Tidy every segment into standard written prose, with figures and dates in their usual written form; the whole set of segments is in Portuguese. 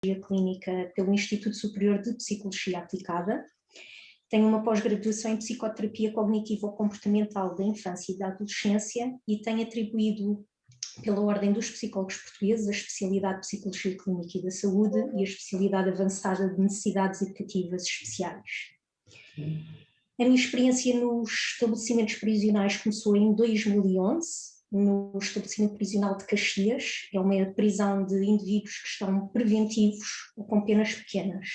Clínica pelo Instituto Superior de Psicologia Aplicada. Tenho uma pós-graduação em Psicoterapia Cognitivo-Comportamental da Infância e da Adolescência e tenho atribuído pela Ordem dos Psicólogos Portugueses a especialidade de Psicologia Clínica e da Saúde e a especialidade avançada de Necessidades Educativas Especiais. A minha experiência nos estabelecimentos prisionais começou em 2011, no estabelecimento prisional de Caxias. É uma prisão de indivíduos que estão preventivos ou com penas pequenas.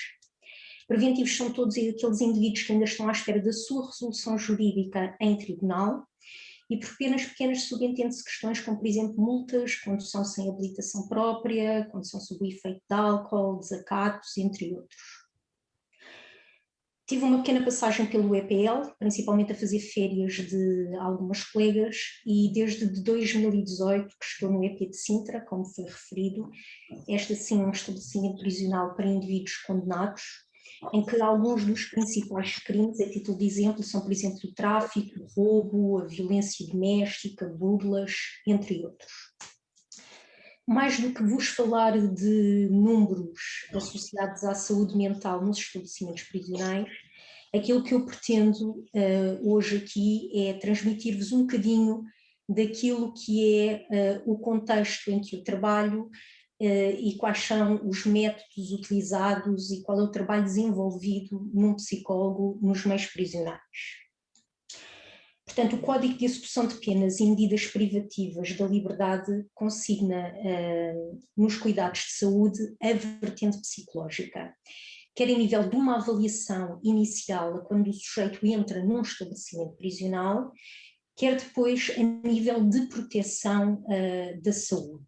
Preventivos são todos aqueles indivíduos que ainda estão à espera da sua resolução jurídica em tribunal, e por penas pequenas subentende-se questões como, por exemplo, multas, condução sem habilitação própria, condução sob o efeito de álcool, desacatos, entre outros. Tive uma pequena passagem pelo EPL, principalmente a fazer férias de algumas colegas, e desde 2018 que estou no EP de Sintra, como foi referido. Este sim é um estabelecimento prisional para indivíduos condenados, em que alguns dos principais crimes, a título de exemplo, são, por exemplo, o tráfico, o roubo, a violência doméstica, burlas, entre outros. Mais do que vos falar de números associados à saúde mental nos estabelecimentos prisionais, aquilo que eu pretendo hoje aqui é transmitir-vos um bocadinho daquilo que é o contexto em que eu trabalho e quais são os métodos utilizados e qual é o trabalho desenvolvido num psicólogo nos meios prisionais. Portanto, o Código de Execução de Penas e Medidas Privativas da Liberdade consigna nos cuidados de saúde a vertente psicológica, quer em nível de uma avaliação inicial, quando o sujeito entra num estabelecimento prisional, quer depois a nível de proteção da saúde.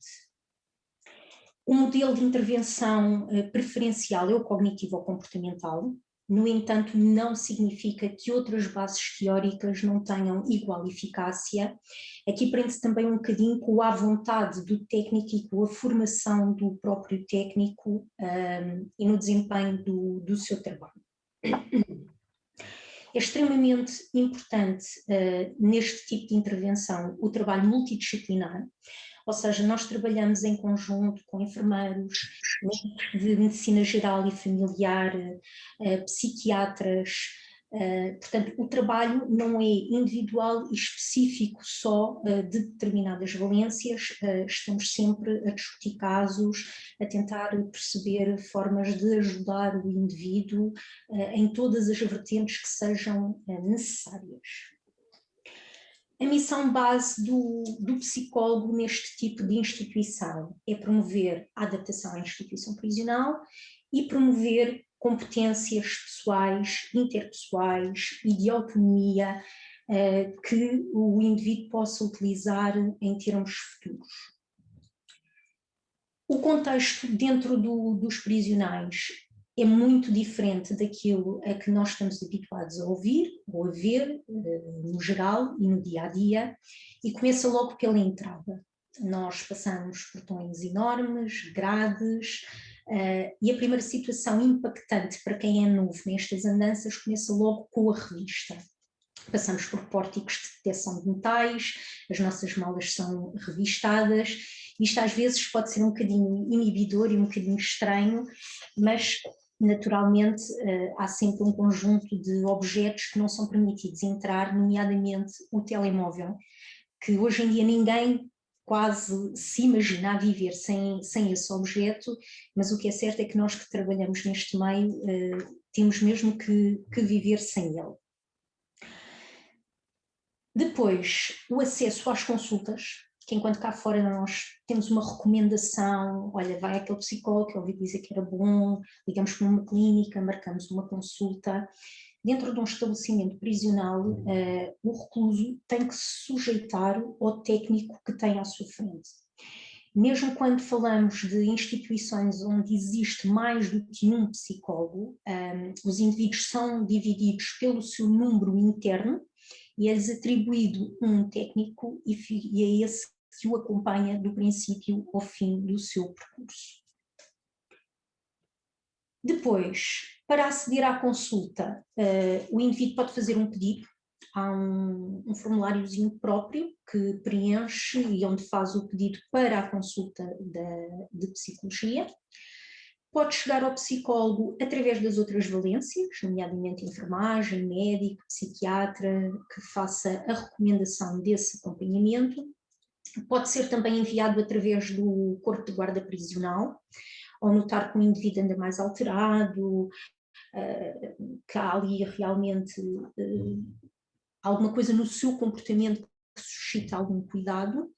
O modelo de intervenção preferencial é o cognitivo-comportamental. No entanto, não significa que outras bases teóricas não tenham igual eficácia. Aqui prende-se também um bocadinho com a vontade do técnico e com a formação do próprio técnico e no desempenho do seu trabalho. É extremamente importante neste tipo de intervenção o trabalho multidisciplinar, ou seja, nós trabalhamos em conjunto com enfermeiros, médicos de medicina geral e familiar, psiquiatras. Portanto, o trabalho não é individual e específico só de determinadas valências, estamos sempre a discutir casos, a tentar perceber formas de ajudar o indivíduo em todas as vertentes que sejam necessárias. A missão base do psicólogo neste tipo de instituição é promover a adaptação à instituição prisional e promover competências pessoais, interpessoais e de autonomia que o indivíduo possa utilizar em termos futuros. O contexto dentro dos prisionais é muito diferente daquilo a que nós estamos habituados a ouvir ou a ver, no geral e no dia-a-dia, e começa logo pela entrada. Nós passamos portões enormes, grades, e a primeira situação impactante para quem é novo nestas andanças começa logo com a revista. Passamos por pórticos de detecção de metais, as nossas malas são revistadas. Isto às vezes pode ser um bocadinho inibidor e um bocadinho estranho, mas naturalmente há sempre um conjunto de objetos que não são permitidos entrar, nomeadamente o telemóvel, que hoje em dia ninguém quase se imagina a viver sem esse objeto, mas o que é certo é que nós que trabalhamos neste meio temos mesmo que viver sem ele. Depois, o acesso às consultas, que enquanto cá fora nós temos uma recomendação, olha, vai àquele psicólogo que eu ouvi dizer que era bom, ligamos para uma clínica, marcamos uma consulta. Dentro de um estabelecimento prisional, o recluso tem que se sujeitar ao técnico que tem à sua frente. Mesmo quando falamos de instituições onde existe mais do que um psicólogo, os indivíduos são divididos pelo seu número interno, e é-lhes atribuído um técnico e é esse que o acompanha do princípio ao fim do seu percurso. Depois, para aceder à consulta, o indivíduo pode fazer um pedido, há um formuláriozinho próprio que preenche e onde faz o pedido para a consulta de psicologia. pode chegar ao psicólogo através das outras valências, nomeadamente enfermagem, médico, psiquiatra, que faça a recomendação desse acompanhamento. Pode ser também enviado através do corpo de guarda prisional, ao notar que o indivíduo anda mais alterado, que há ali realmente alguma coisa no seu comportamento que suscita algum cuidado,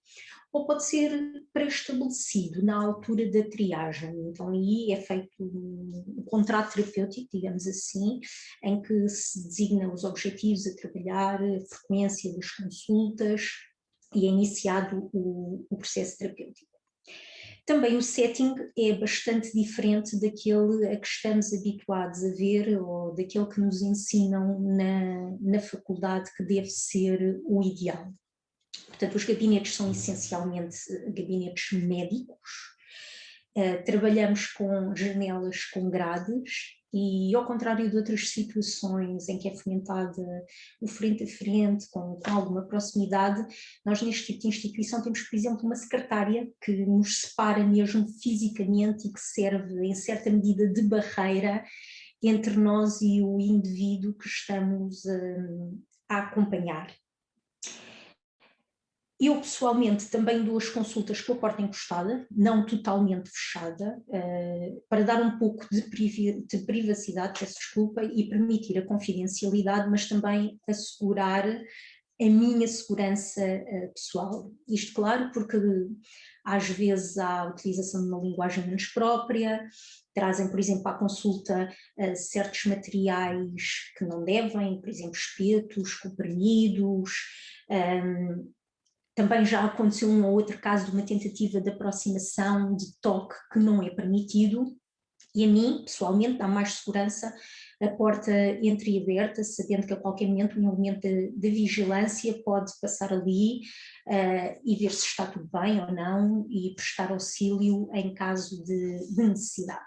ou pode ser pré-estabelecido na altura da triagem. Então aí é feito um contrato terapêutico, digamos assim, em que se designa os objetivos a trabalhar, a frequência das consultas e é iniciado o processo terapêutico. Também o setting é bastante diferente daquele a que estamos habituados a ver ou daquele que nos ensinam na faculdade que deve ser o ideal. Portanto, os gabinetes são essencialmente gabinetes médicos, trabalhamos com janelas com grades e, ao contrário de outras situações em que é fomentada o frente a frente, com alguma proximidade, nós neste tipo de instituição temos, por exemplo, uma secretária que nos separa mesmo fisicamente e que serve em certa medida de barreira entre nós e o indivíduo que estamos a acompanhar. Eu, pessoalmente, também dou as consultas com a porta encostada, não totalmente fechada, para dar um pouco de privacidade, peço desculpa, e permitir a confidencialidade, mas também assegurar a minha segurança pessoal. Isto, claro, porque às vezes há a utilização de uma linguagem menos própria, trazem, por exemplo, à consulta certos materiais que não devem, por exemplo, espetos, comprimidos. Também já aconteceu um ou outro caso de uma tentativa de aproximação, de toque, que não é permitido, e a mim, pessoalmente, dá mais segurança a porta entreaberta, sabendo que a qualquer momento um elemento de vigilância pode passar ali e ver se está tudo bem ou não e prestar auxílio em caso de necessidade.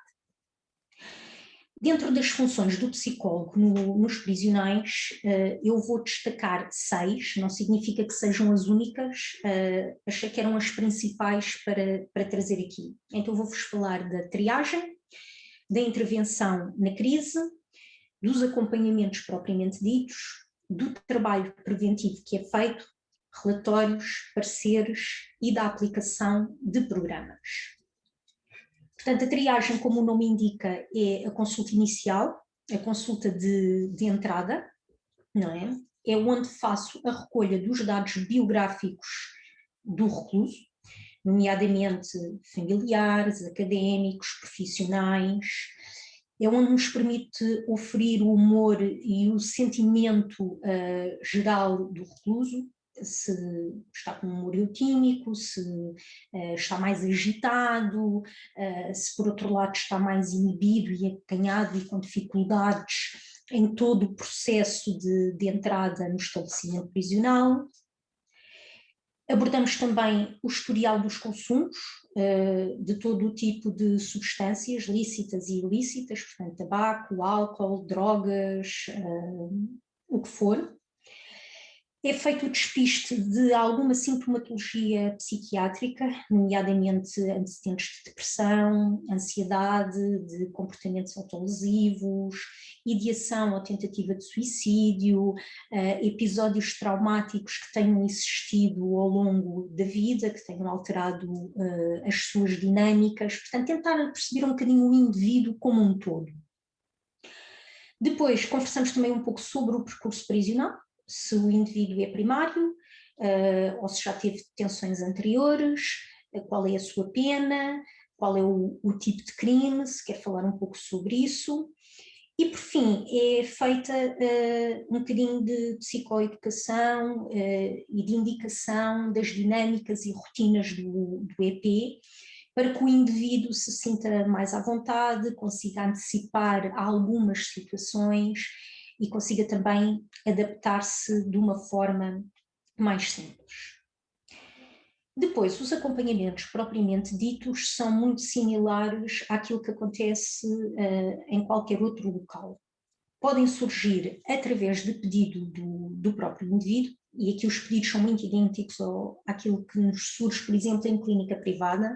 Dentro das funções do psicólogo nos prisionais, eu vou destacar 6, não significa que sejam as únicas, achei que eram as principais para trazer aqui. Então vou-vos falar da triagem, da intervenção na crise, dos acompanhamentos propriamente ditos, do trabalho preventivo que é feito, relatórios, pareceres e da aplicação de programas. Portanto, a triagem, como o nome indica, é a consulta inicial, a consulta de entrada, não é? É onde faço a recolha dos dados biográficos do recluso, nomeadamente familiares, académicos, profissionais. É onde nos permite oferir o humor e o sentimento geral do recluso, se está com um humor eutímico, se está mais agitado, se por outro lado está mais inibido e acanhado e com dificuldades em todo o processo de entrada no estabelecimento prisional. Abordamos também o historial dos consumos, de todo o tipo de substâncias lícitas e ilícitas, portanto tabaco, álcool, drogas, o que for. É feito o despiste de alguma sintomatologia psiquiátrica, nomeadamente antecedentes de depressão, ansiedade, de comportamentos autolesivos, ideação ou tentativa de suicídio, episódios traumáticos que tenham existido ao longo da vida, que tenham alterado as suas dinâmicas, portanto tentar perceber um bocadinho o indivíduo como um todo. Depois conversamos também um pouco sobre o percurso prisional, se o indivíduo é primário, ou se já teve detenções anteriores, qual é a sua pena, qual é o tipo de crime, se quer falar um pouco sobre isso. E por fim é feita um bocadinho de psicoeducação e de indicação das dinâmicas e rotinas do EP, para que o indivíduo se sinta mais à vontade, consiga antecipar algumas situações e consiga também adaptar-se de uma forma mais simples. Depois, os acompanhamentos propriamente ditos são muito similares àquilo que acontece em qualquer outro local. Podem surgir através de pedido do próprio indivíduo, e aqui os pedidos são muito idênticos àquilo que nos surge, por exemplo, em clínica privada,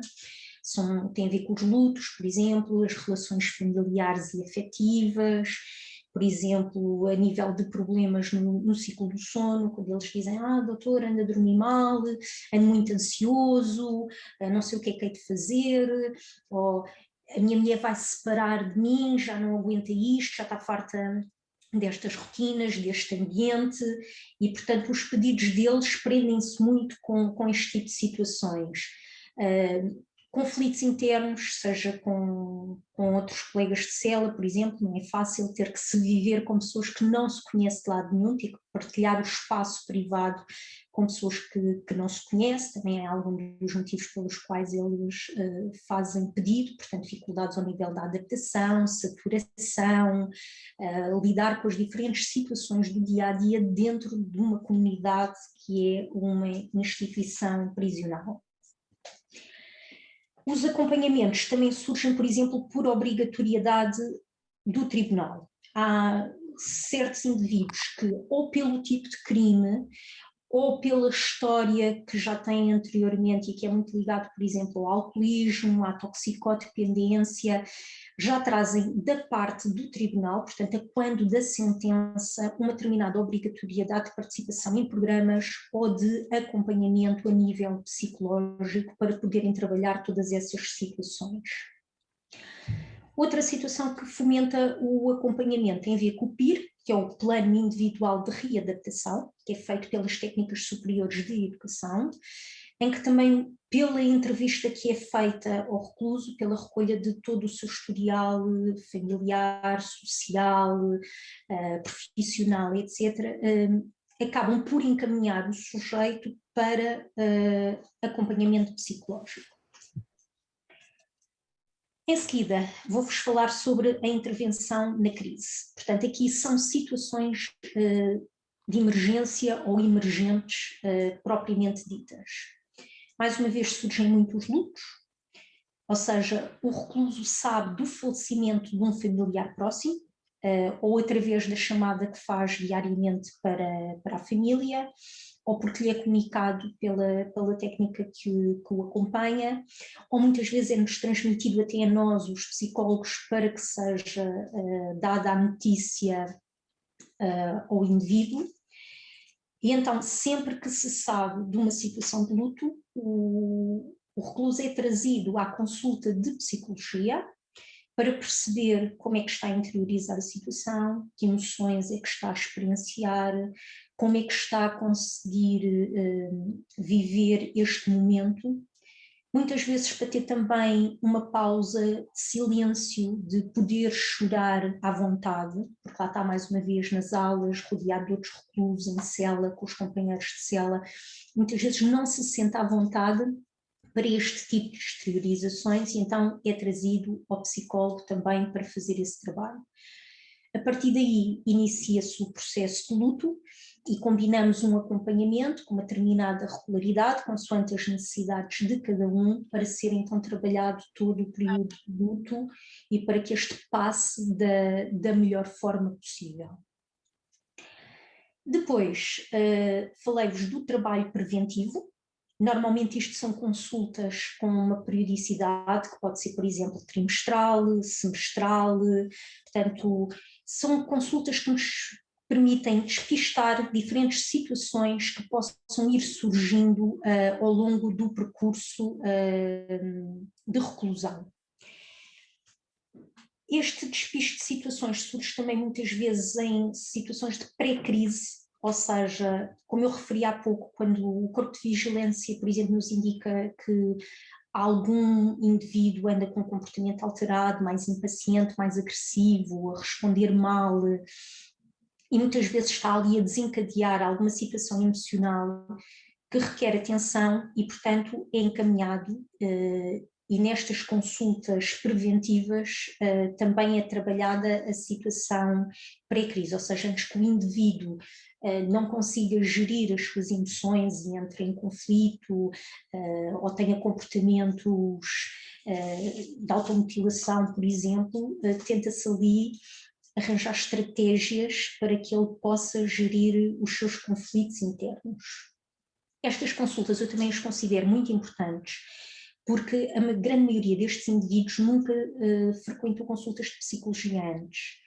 têm a ver com os lutos, por exemplo, as relações familiares e afetivas, por exemplo, a nível de problemas no ciclo do sono, quando eles dizem, doutor, ando a dormir mal, ando muito ansioso, não sei o que é que hei de fazer, ou a minha mulher vai se separar de mim, já não aguenta isto, já está farta destas rotinas, deste ambiente, e portanto os pedidos deles prendem-se muito com este tipo de situações. Conflitos internos, seja com outros colegas de cela, por exemplo, não é fácil ter que se viver com pessoas que não se conhece de lado nenhum, ter que partilhar o espaço privado com pessoas que não se conhecem, também é algum dos motivos pelos quais eles fazem pedido, portanto dificuldades ao nível da adaptação, saturação, lidar com as diferentes situações do dia-a-dia dentro de uma comunidade que é uma instituição prisional. Os acompanhamentos também surgem, por exemplo, por obrigatoriedade do tribunal. Há certos indivíduos que, ou pelo tipo de crime, ou pela história que já têm anteriormente e que é muito ligado, por exemplo, ao alcoolismo, à toxicodependência, já trazem da parte do tribunal, portanto, a quando da sentença, uma determinada obrigatoriedade de participação em programas ou de acompanhamento a nível psicológico para poderem trabalhar todas essas situações. Outra situação que fomenta o acompanhamento tem a ver com o PIR, que é o Plano Individual de Readaptação, que é feito pelas técnicas superiores de educação, em que também pela entrevista que é feita ao recluso, pela recolha de todo o seu historial familiar, social, profissional, etc., acabam por encaminhar o sujeito para acompanhamento psicológico. Em seguida, vou-vos falar sobre a intervenção na crise. Portanto, aqui são situações de emergência ou emergentes propriamente ditas. Mais uma vez surgem muitos lutos, ou seja, o recluso sabe do falecimento de um familiar próximo, ou através da chamada que faz diariamente para a família, ou porque lhe é comunicado pela técnica que o acompanha, ou muitas vezes é-nos transmitido até a nós, os psicólogos, para que seja dada a notícia ao indivíduo. E então, sempre que se sabe de uma situação de luto, o recluso é trazido à consulta de psicologia para perceber como é que está a interiorizar a situação, que emoções é que está a experienciar, como é que está a conseguir viver este momento. Muitas vezes para ter também uma pausa de silêncio, de poder chorar à vontade, porque lá está mais uma vez nas aulas, rodeado de outros reclusos, em cela, com os companheiros de cela, muitas vezes não se sente à vontade para este tipo de exteriorizações e então é trazido ao psicólogo também para fazer esse trabalho. A partir daí inicia-se o processo de luto e combinamos um acompanhamento com uma determinada regularidade, consoante as necessidades de cada um, para ser então trabalhado todo o período de luto e para que este passe da melhor forma possível. Depois, falei-vos do trabalho preventivo. Normalmente isto são consultas com uma periodicidade que pode ser, por exemplo, trimestral, semestral, portanto, são consultas que nos permitem despistar diferentes situações que possam ir surgindo ao longo do percurso de reclusão. Este despiste de situações surge também muitas vezes em situações de pré-crise, ou seja, como eu referi há pouco, quando o corpo de vigilância, por exemplo, nos indica que algum indivíduo anda com um comportamento alterado, mais impaciente, mais agressivo, a responder mal, e muitas vezes está ali a desencadear alguma situação emocional que requer atenção e, portanto, é encaminhado e nestas consultas preventivas também é trabalhada a situação pré-crise, ou seja, antes que o indivíduo não consiga gerir as suas emoções e entre em conflito ou tenha comportamentos de automutilação, por exemplo, tenta-se ali arranjar estratégias para que ele possa gerir os seus conflitos internos. Estas consultas eu também as considero muito importantes, porque a grande maioria destes indivíduos nunca frequentou consultas de psicologia antes.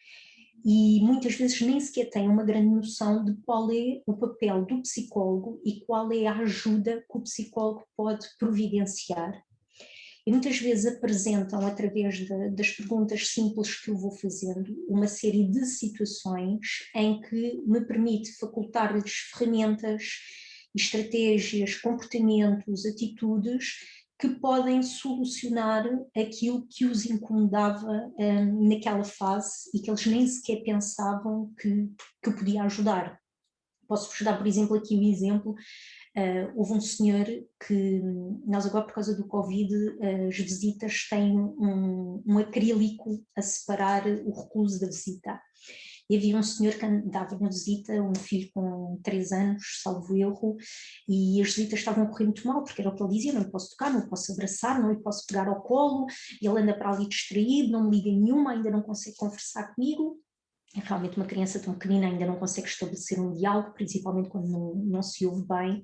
E muitas vezes nem sequer têm uma grande noção de qual é o papel do psicólogo e qual é a ajuda que o psicólogo pode providenciar. E muitas vezes apresentam, através das perguntas simples que eu vou fazendo, uma série de situações em que me permite facultar-lhes ferramentas, estratégias, comportamentos, atitudes que podem solucionar aquilo que os incomodava naquela fase e que eles nem sequer pensavam que podia ajudar. Posso-vos dar, por exemplo, aqui um exemplo. Houve um senhor que, nós agora por causa do Covid, as visitas têm um acrílico a separar o recluso da visita. E havia um senhor que andava na visita, um filho com 3 anos, salvo erro, e as visitas estavam a correr muito mal, porque era o que ele dizia: não lhe posso tocar, não lhe posso abraçar, não lhe posso pegar ao colo, ele anda para ali distraído, não me liga nenhuma, ainda não consegue conversar comigo. Realmente uma criança tão pequenina ainda não consegue estabelecer um diálogo, principalmente quando não se ouve bem.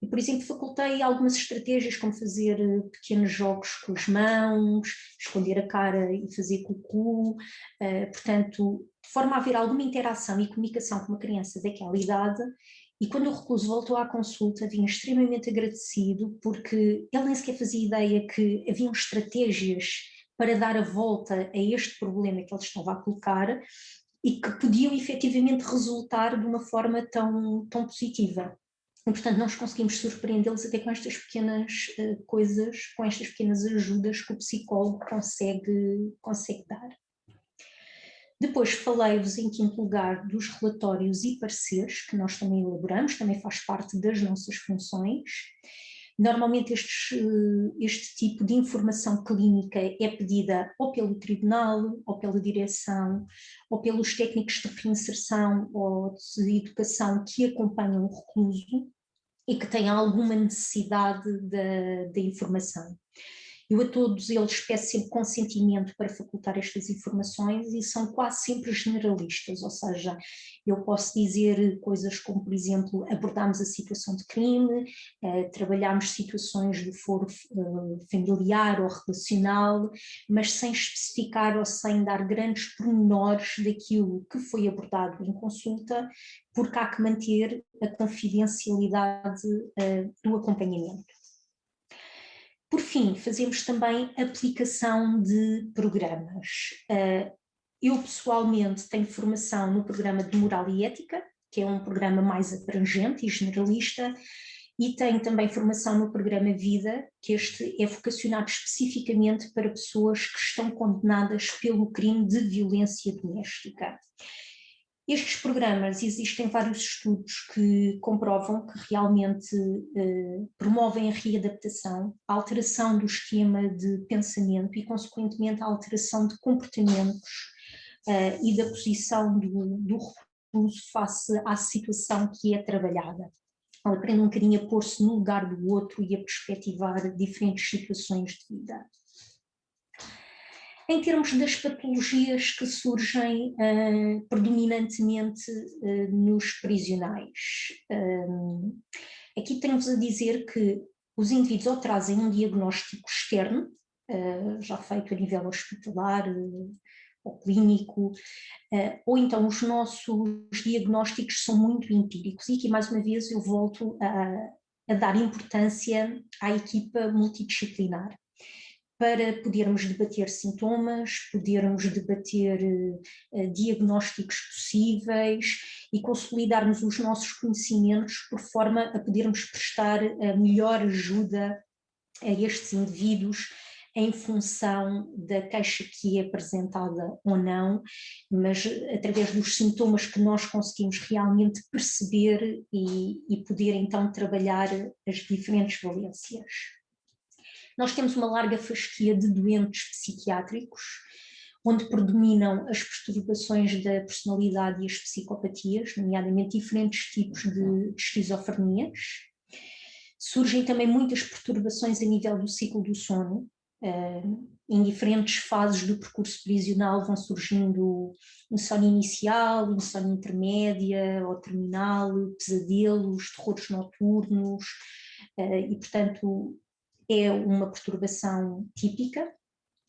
E, por exemplo, facultei algumas estratégias, como fazer pequenos jogos com as mãos, esconder a cara e fazer cucu, portanto, de forma a haver alguma interação e comunicação com uma criança daquela idade. E quando o recluso voltou à consulta, vinha extremamente agradecido, porque ele nem sequer fazia ideia que haviam estratégias para dar a volta a este problema que ele estava a colocar e que podiam efetivamente resultar de uma forma tão positiva. E, portanto, nós conseguimos surpreendê-los até com estas pequenas coisas, com estas pequenas ajudas que o psicólogo consegue dar. Depois falei-vos, em quinto lugar, dos relatórios e pareceres que nós também elaboramos, também faz parte das nossas funções. Normalmente este tipo de informação clínica é pedida ou pelo tribunal, ou pela direção, ou pelos técnicos de reinserção ou de educação que acompanham o recluso e que têm alguma necessidade da informação. Eu a todos eles peço sempre consentimento para facultar estas informações e são quase sempre generalistas, ou seja, eu posso dizer coisas como, por exemplo, abordámos a situação de crime, trabalhámos situações de foro familiar ou relacional, mas sem especificar ou sem dar grandes pormenores daquilo que foi abordado em consulta, porque há que manter a confidencialidade do acompanhamento. Por fim, fazemos também aplicação de programas. Eu pessoalmente tenho formação no programa de Moral e Ética, que é um programa mais abrangente e generalista, e tenho também formação no programa Vida, que este é vocacionado especificamente para pessoas que estão condenadas pelo crime de violência doméstica. Estes programas, existem vários estudos que comprovam que realmente promovem a readaptação, a alteração do esquema de pensamento e, consequentemente, a alteração de comportamentos e da posição do recluso face à situação que é trabalhada. Ele aprende um bocadinho a pôr-se no lugar do outro e a perspectivar diferentes situações de vida. Em termos das patologias que surgem predominantemente nos prisionais, aqui tenho-vos a dizer que os indivíduos ou trazem um diagnóstico externo, já feito a nível hospitalar ou clínico, ou então os nossos diagnósticos são muito empíricos, e aqui mais uma vez eu volto a dar importância à equipa multidisciplinar, para podermos debater sintomas, podermos debater diagnósticos possíveis e consolidarmos os nossos conhecimentos por forma a podermos prestar a melhor ajuda a estes indivíduos em função da queixa que é apresentada ou não, mas através dos sintomas que nós conseguimos realmente perceber e poder então trabalhar as diferentes valências. Nós temos uma larga fasquia de doentes psiquiátricos, onde predominam as perturbações da personalidade e as psicopatias, nomeadamente diferentes tipos de esquizofrenias. Surgem também muitas perturbações a nível do ciclo do sono. Em diferentes fases do percurso prisional vão surgindo insónia inicial, insónia intermédia ou terminal, pesadelos, terrores noturnos, e portanto é uma perturbação típica.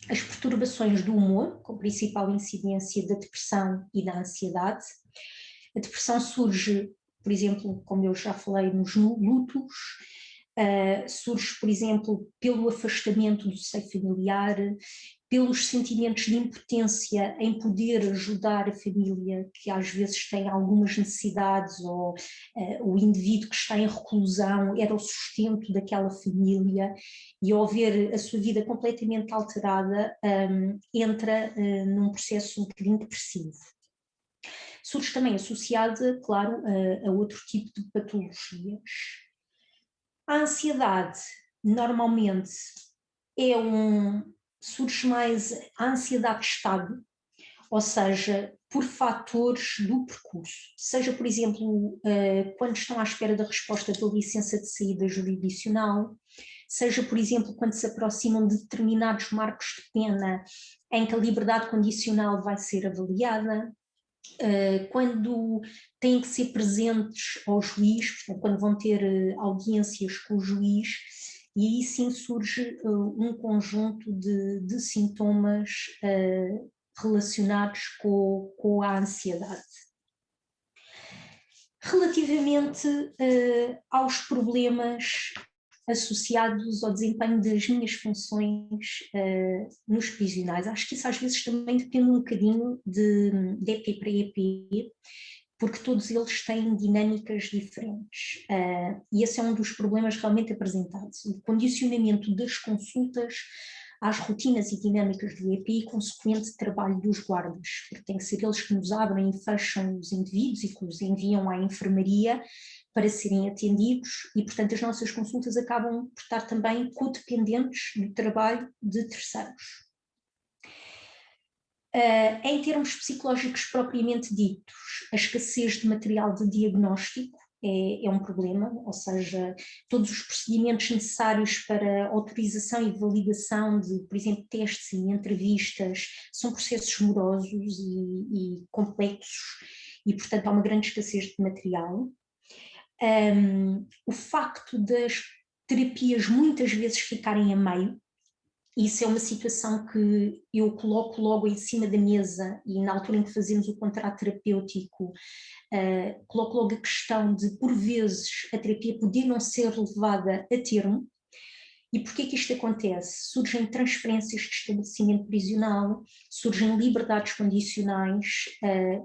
As perturbações do humor, com principal incidência da depressão e da ansiedade. A depressão surge, por exemplo, como eu já falei, nos lutos, surge, por exemplo, pelo afastamento do seio familiar, pelos sentimentos de impotência em poder ajudar a família que às vezes tem algumas necessidades, ou o indivíduo que está em reclusão era o sustento daquela família, e ao ver a sua vida completamente alterada, entra num processo um bocadinho depressivo. Surge também associada, claro, a outro tipo de patologias. A ansiedade, normalmente, surge mais a ansiedade de estado, ou seja, por fatores do percurso. Seja, por exemplo, quando estão à espera da resposta da licença de saída jurisdicional, seja, por exemplo, quando se aproximam de determinados marcos de pena em que a liberdade condicional vai ser avaliada, quando têm que ser presentes ao juiz, portanto, quando vão ter audiências com o juiz, e aí sim surge um conjunto de sintomas relacionados com a ansiedade. Relativamente aos problemas associados ao desempenho das minhas funções nos prisionais, acho que isso às vezes também depende um bocadinho de EP para EP, porque todos eles têm dinâmicas diferentes, e esse é um dos problemas realmente apresentados, o condicionamento das consultas às rotinas e dinâmicas do EP e consequente trabalho dos guardas, porque tem que ser eles que nos abrem e fecham os indivíduos e que os enviam à enfermaria para serem atendidos, e portanto as nossas consultas acabam por estar também codependentes do trabalho de terceiros. Em termos psicológicos propriamente ditos, a escassez de material de diagnóstico é um problema, ou seja, todos os procedimentos necessários para autorização e validação de, por exemplo, testes e entrevistas são processos morosos e complexos, e portanto há uma grande escassez de material. O facto das terapias muitas vezes ficarem a meio, isso é uma situação que eu coloco logo em cima da mesa, e na altura em que fazemos o contrato terapêutico, coloco logo a questão de, por vezes, a terapia poder não ser levada a termo. E porquê que isto acontece? Surgem transferências de estabelecimento prisional, surgem liberdades condicionais,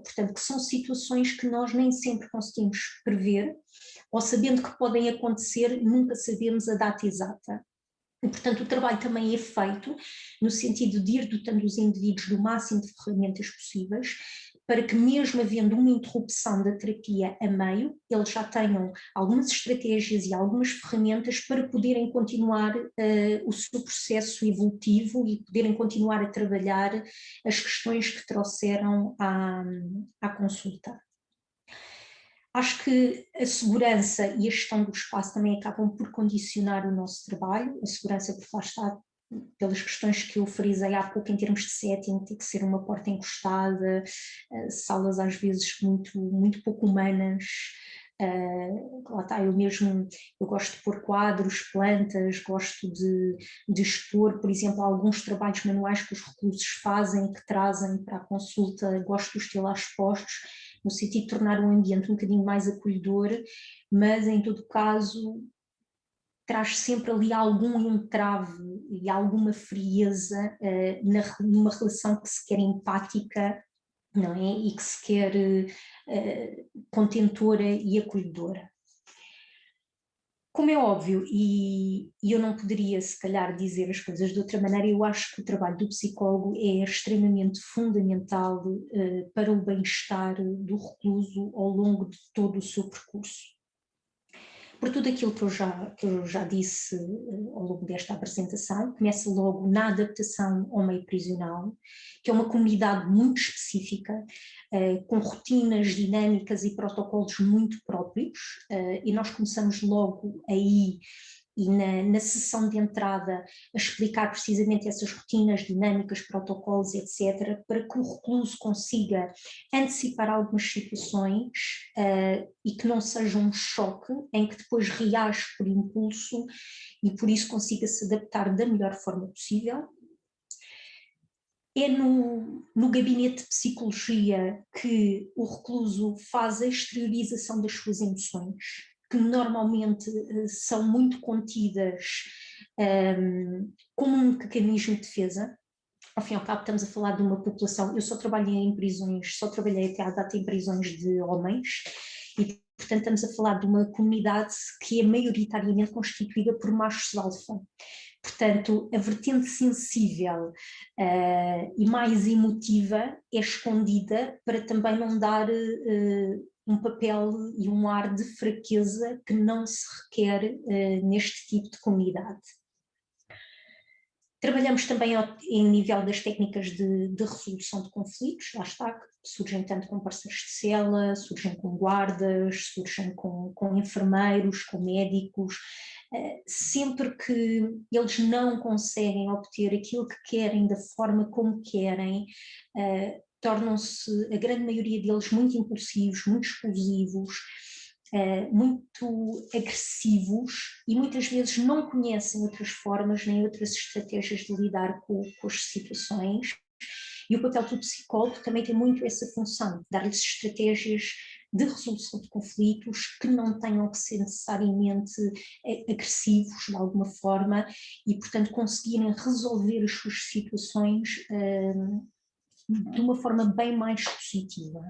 portanto, que são situações que nós nem sempre conseguimos prever, ou sabendo que podem acontecer, nunca sabemos a data exata. E, portanto, o trabalho também é feito no sentido de ir dotando os indivíduos do máximo de ferramentas possíveis, para que mesmo havendo uma interrupção da terapia a meio, eles já tenham algumas estratégias e algumas ferramentas para poderem continuar o seu processo evolutivo e poderem continuar a trabalhar as questões que trouxeram à consulta. Acho que a segurança e a gestão do espaço também acabam por condicionar o nosso trabalho. A segurança, por lá está, pelas questões que eu frisei há pouco em termos de setting, tem que ser uma porta encostada, salas às vezes muito pouco humanas. Lá está, eu gosto de pôr quadros, plantas, gosto de expor, por exemplo, alguns trabalhos manuais que os reclusos fazem, que trazem para a consulta, gosto de os ter lá expostos, no sentido de tornar o ambiente um bocadinho mais acolhedor, mas em todo caso traz sempre ali algum entrave e alguma frieza numa relação que se quer empática, não é? E que se quer contentora e acolhedora. Como é óbvio, e eu não poderia se calhar dizer as coisas de outra maneira, eu acho que o trabalho do psicólogo é extremamente fundamental para o bem-estar do recluso ao longo de todo o seu percurso. Por tudo aquilo que eu já disse ao longo desta apresentação, começa logo na adaptação ao meio prisional, que é uma comunidade muito específica, com rotinas dinâmicas e protocolos muito próprios, e nós começamos logo aí e na sessão de entrada a explicar precisamente essas rotinas dinâmicas, protocolos, etc., para que o recluso consiga antecipar algumas situações e que não seja um choque em que depois reage por impulso e por isso consiga se adaptar da melhor forma possível. É no gabinete de psicologia que o recluso faz a exteriorização das suas emoções, que normalmente são muito contidas como um mecanismo de defesa. Ao fim e ao cabo estamos a falar de uma população, eu só trabalhei em prisões, só trabalhei até à data em prisões de homens, e portanto estamos a falar de uma comunidade que é maioritariamente constituída por machos alfa. Portanto, a vertente sensível e mais emotiva é escondida para também não dar um papel e um ar de fraqueza que não se requer neste tipo de comunidade. Trabalhamos também em nível das técnicas de resolução de conflitos, lá está, que surgem tanto com parceiros de cela, surgem com guardas, surgem com enfermeiros, com médicos, sempre que eles não conseguem obter aquilo que querem da forma como querem, tornam-se, a grande maioria deles, muito impulsivos, muito explosivos, muito agressivos e muitas vezes não conhecem outras formas nem outras estratégias de lidar com as situações, e o papel do psicólogo também tem muito essa função, dar-lhes estratégias de resolução de conflitos que não tenham que ser necessariamente agressivos de alguma forma e, portanto, conseguirem resolver as suas situações de uma forma bem mais positiva.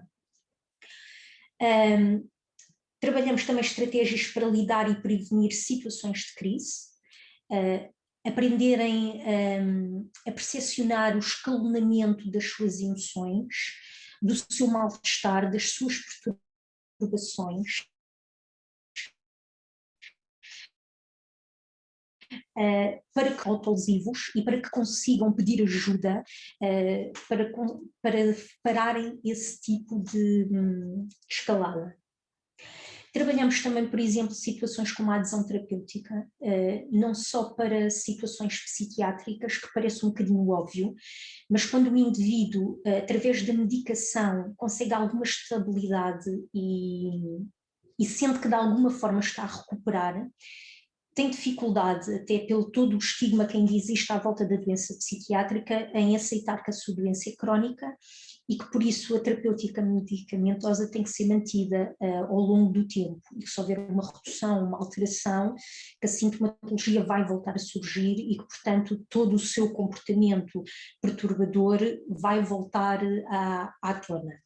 Trabalhamos também estratégias para lidar e prevenir situações de crise, aprenderem a percepcionar o escalonamento das suas emoções, do seu mal-estar, das suas perturbações, para que autolesivos e para que consigam pedir ajuda para pararem esse tipo de escalada. Trabalhamos também, por exemplo, situações como a adesão terapêutica, não só para situações psiquiátricas, que parece um bocadinho óbvio, mas quando o indivíduo, através da medicação, consegue alguma estabilidade e sente que de alguma forma está a recuperar, tem dificuldade, até pelo todo o estigma que ainda existe à volta da doença psiquiátrica, em aceitar que a sua doença é crónica e que por isso a terapêutica medicamentosa tem que ser mantida ao longo do tempo, e que se houver uma redução, uma alteração, que a sintomatologia vai voltar a surgir e que, portanto, todo o seu comportamento perturbador vai voltar à tona.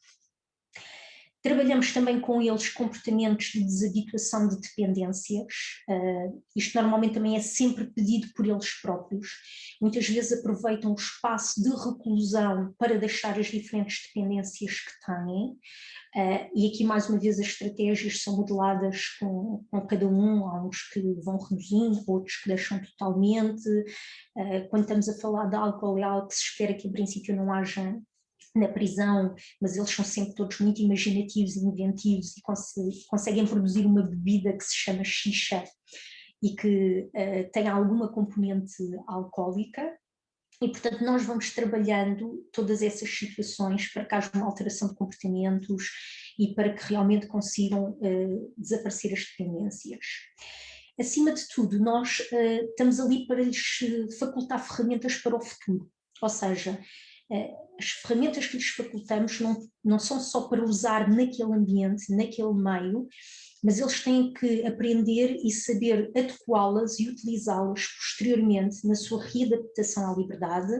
Trabalhamos também com eles comportamentos de desabituação de dependências, isto normalmente também é sempre pedido por eles próprios, muitas vezes aproveitam o espaço de reclusão para deixar as diferentes dependências que têm, e aqui mais uma vez as estratégias são modeladas com cada um, há uns que vão reduzindo, outros que deixam totalmente, quando estamos a falar de álcool é algo que se espera que em princípio não haja na prisão, mas eles são sempre todos muito imaginativos e inventivos e conseguem produzir uma bebida que se chama xixa e que tem alguma componente alcoólica, e portanto nós vamos trabalhando todas essas situações para que haja uma alteração de comportamentos e para que realmente consigam desaparecer as dependências. Acima de tudo, nós estamos ali para lhes facultar ferramentas para o futuro, ou seja, as ferramentas que lhes facultamos não são só para usar naquele ambiente, naquele meio, mas eles têm que aprender e saber adequá-las e utilizá-las posteriormente na sua readaptação à liberdade,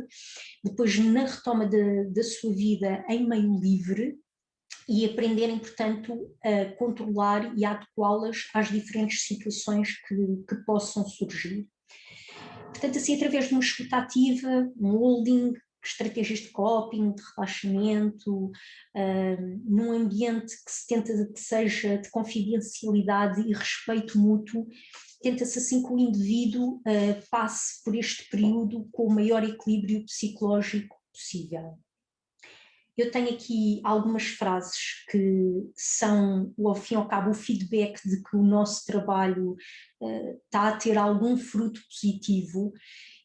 depois na retoma da sua vida em meio livre, e aprenderem, portanto, a controlar e a adequá-las às diferentes situações que possam surgir. Portanto, assim, através de uma escuta ativa, um holding, estratégias de coping, de relaxamento, num ambiente que se tenta que seja de confidencialidade e respeito mútuo, tenta-se assim que o indivíduo passe por este período com o maior equilíbrio psicológico possível. Eu tenho aqui algumas frases que são, ao fim e ao cabo, o feedback de que o nosso trabalho está a ter algum fruto positivo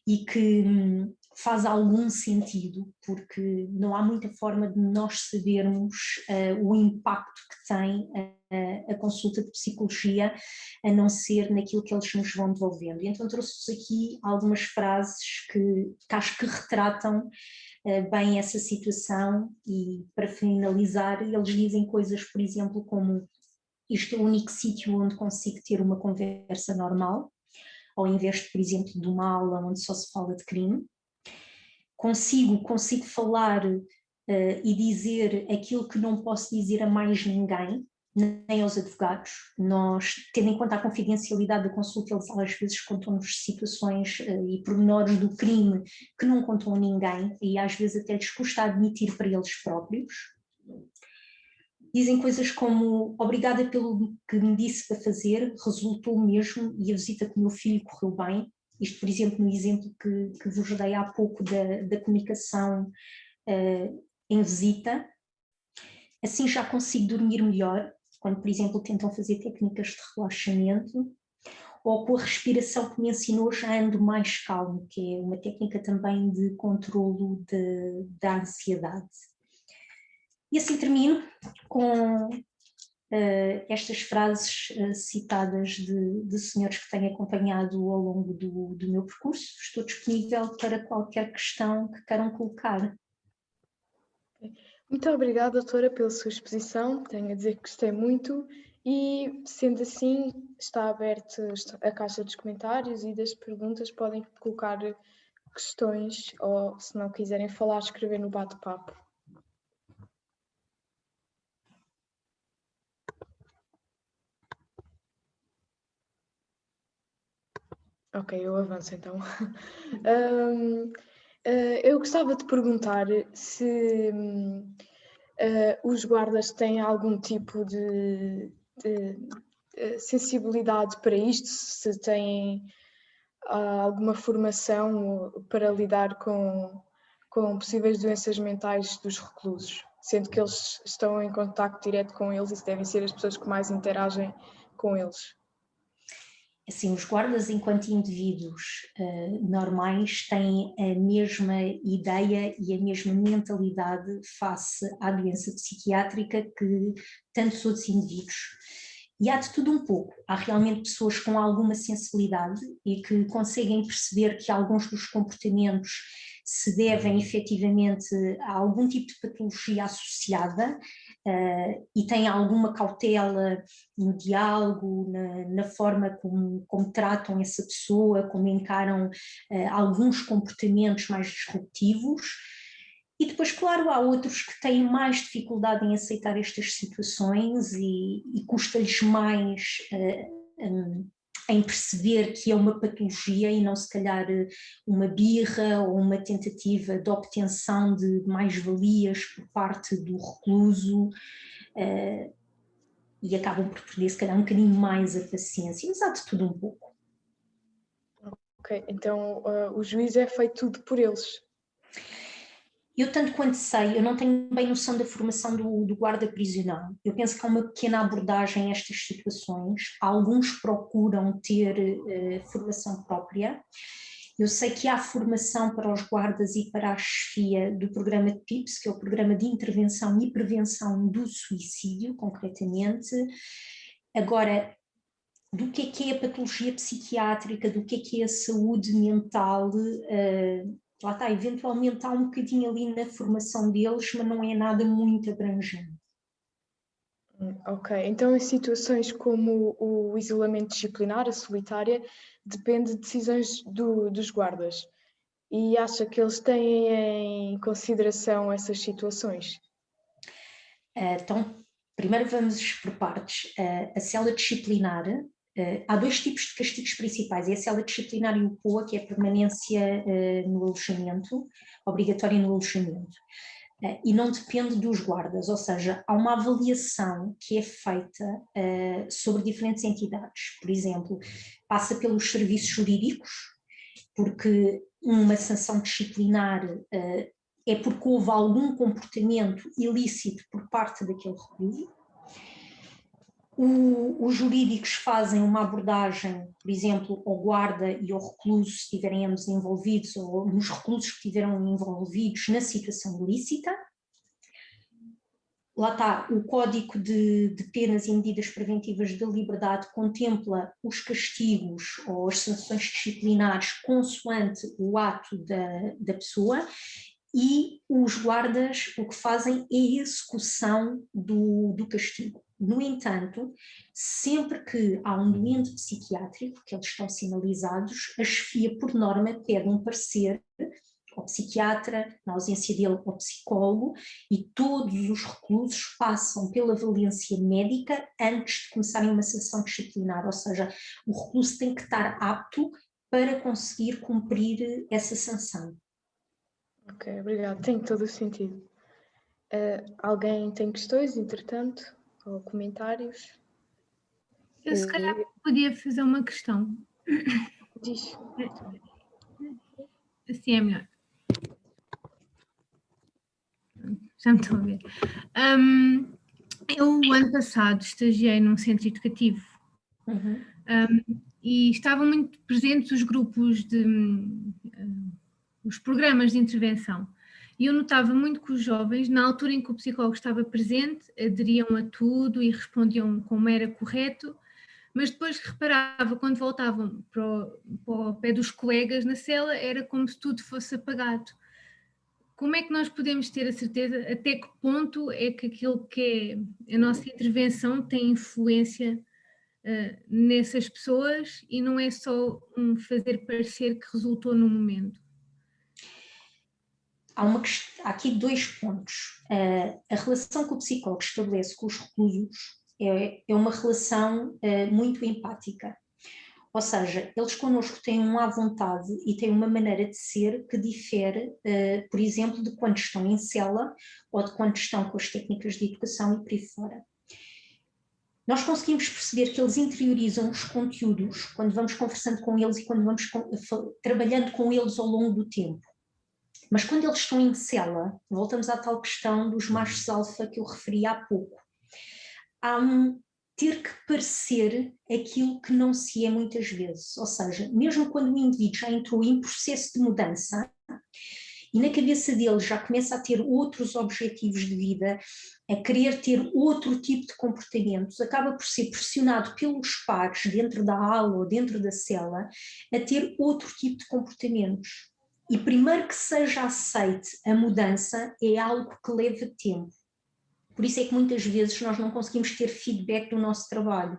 e que faz algum sentido, porque não há muita forma de nós sabermos o impacto que tem a consulta de psicologia, a não ser naquilo que eles nos vão devolvendo. Então trouxe-vos aqui algumas frases que acho que retratam bem essa situação, e para finalizar, eles dizem coisas, por exemplo, como: isto é o único sítio onde consigo ter uma conversa normal, ao invés de, por exemplo, de uma aula onde só se fala de crime. Consigo falar e dizer aquilo que não posso dizer a mais ninguém, nem aos advogados. Nós, tendo em conta a confidencialidade da consulta, eles às vezes contam-nos situações e pormenores do crime que não contam a ninguém, e às vezes até lhes custa admitir para eles próprios. Dizem coisas como: obrigada pelo que me disse para fazer, resultou mesmo, e a visita com o meu filho correu bem. Isto, por exemplo, no exemplo que vos dei há pouco da comunicação em visita. Assim já consigo dormir melhor, quando, por exemplo, tentam fazer técnicas de relaxamento, ou com a respiração que me ensinou já ando mais calmo, que é uma técnica também de controlo da ansiedade. E assim termino com estas frases citadas de senhores que tenho acompanhado ao longo do meu percurso. Estou disponível para qualquer questão que queiram colocar. Muito obrigada, doutora, pela sua exposição. Tenho a dizer que gostei muito e, sendo assim, está aberta a caixa dos comentários e das perguntas. Podem colocar questões ou, se não quiserem falar, escrever no bate-papo. Ok, eu avanço então. Eu gostava de perguntar se os guardas têm algum tipo de sensibilidade para isto, se têm alguma formação para lidar com possíveis doenças mentais dos reclusos, sendo que eles estão em contacto direto com eles e devem ser as pessoas que mais interagem com eles. Assim, os guardas, enquanto indivíduos normais, têm a mesma ideia e a mesma mentalidade face à doença psiquiátrica que tantos outros indivíduos. E há de tudo um pouco. Há realmente pessoas com alguma sensibilidade e que conseguem perceber que alguns dos comportamentos se devem efetivamente a algum tipo de patologia associada, e têm alguma cautela no diálogo, na forma como tratam essa pessoa, como encaram alguns comportamentos mais disruptivos. E depois, claro, há outros que têm mais dificuldade em aceitar estas situações e custa-lhes mais em perceber que é uma patologia e não se calhar uma birra ou uma tentativa de obtenção de mais-valias por parte do recluso, e acabam por perder se calhar um bocadinho mais a paciência, mas há de tudo um pouco. Ok, então o juízo é feito tudo por eles? Eu, tanto quanto sei, eu não tenho bem noção da formação do guarda prisional. Eu penso que há uma pequena abordagem a estas situações. Alguns procuram ter formação própria. Eu sei que há formação para os guardas e para a chefia do programa de PIPS, que é o Programa de Intervenção e Prevenção do Suicídio, concretamente. Agora, do que é a patologia psiquiátrica, do que é a saúde mental, lá está, eventualmente há um bocadinho ali na formação deles, mas não é nada muito abrangente. Ok, então em situações como o isolamento disciplinar, a solitária, depende de decisões dos guardas. E acha que eles têm em consideração essas situações? Então, primeiro vamos por partes. A cela disciplinar, há dois tipos de castigos principais: é a cela disciplinar e o POA, que é a permanência no alojamento, obrigatória no alojamento. E não depende dos guardas, ou seja, há uma avaliação que é feita sobre diferentes entidades. Por exemplo, passa pelos serviços jurídicos, porque uma sanção disciplinar é porque houve algum comportamento ilícito por parte daquele recluso. Os jurídicos fazem uma abordagem, por exemplo, ao guarda e ao recluso, se estiverem ambos envolvidos, ou nos reclusos que estiveram envolvidos na situação ilícita. Lá está, o Código de Penas e Medidas Preventivas de Liberdade contempla os castigos ou as sanções disciplinares consoante o ato da pessoa, e os guardas o que fazem é a execução do castigo. No entanto, sempre que há um doente psiquiátrico, que eles estão sinalizados, a chefia, por norma, pede um parecer ao psiquiatra, na ausência dele, ao psicólogo, e todos os reclusos passam pela valência médica antes de começarem uma sanção disciplinar, ou seja, o recluso tem que estar apto para conseguir cumprir essa sanção. Ok, obrigada. Tem todo o sentido. Alguém tem questões, entretanto, ou comentários? Eu se calhar podia fazer uma questão. Diz. Assim é melhor. Já me estou a ver. Eu, o ano passado, estagiei num centro educativo. E estavam muito presentes os grupos os programas de intervenção. E eu notava muito que os jovens, na altura em que o psicólogo estava presente, aderiam a tudo e respondiam como era correto, mas depois reparava, quando voltavam para o pé dos colegas na cela, era como se tudo fosse apagado. Como é que nós podemos ter a certeza até que ponto é que aquilo que é a nossa intervenção tem influência nessas pessoas e não é só um fazer parecer que resultou no momento? Há aqui 2 pontos. A relação que o psicólogo estabelece com os reclusos é uma relação muito empática. Ou seja, eles connosco têm um à vontade e têm uma maneira de ser que difere, por exemplo, de quando estão em cela ou de quando estão com as técnicas de educação e por aí fora. Nós conseguimos perceber que eles interiorizam os conteúdos quando vamos conversando com eles e quando vamos trabalhando com eles ao longo do tempo. Mas quando eles estão em cela, voltamos à tal questão dos machos alfa que eu referi há pouco. Há ter que parecer aquilo que não se é muitas vezes, ou seja, mesmo quando o indivíduo já entrou em processo de mudança e na cabeça dele já começa a ter outros objetivos de vida, a querer ter outro tipo de comportamentos, acaba por ser pressionado pelos pares dentro da aula ou dentro da cela a ter outro tipo de comportamentos. E primeiro que seja aceite a mudança é algo que leva tempo. Por isso é que muitas vezes nós não conseguimos ter feedback do nosso trabalho,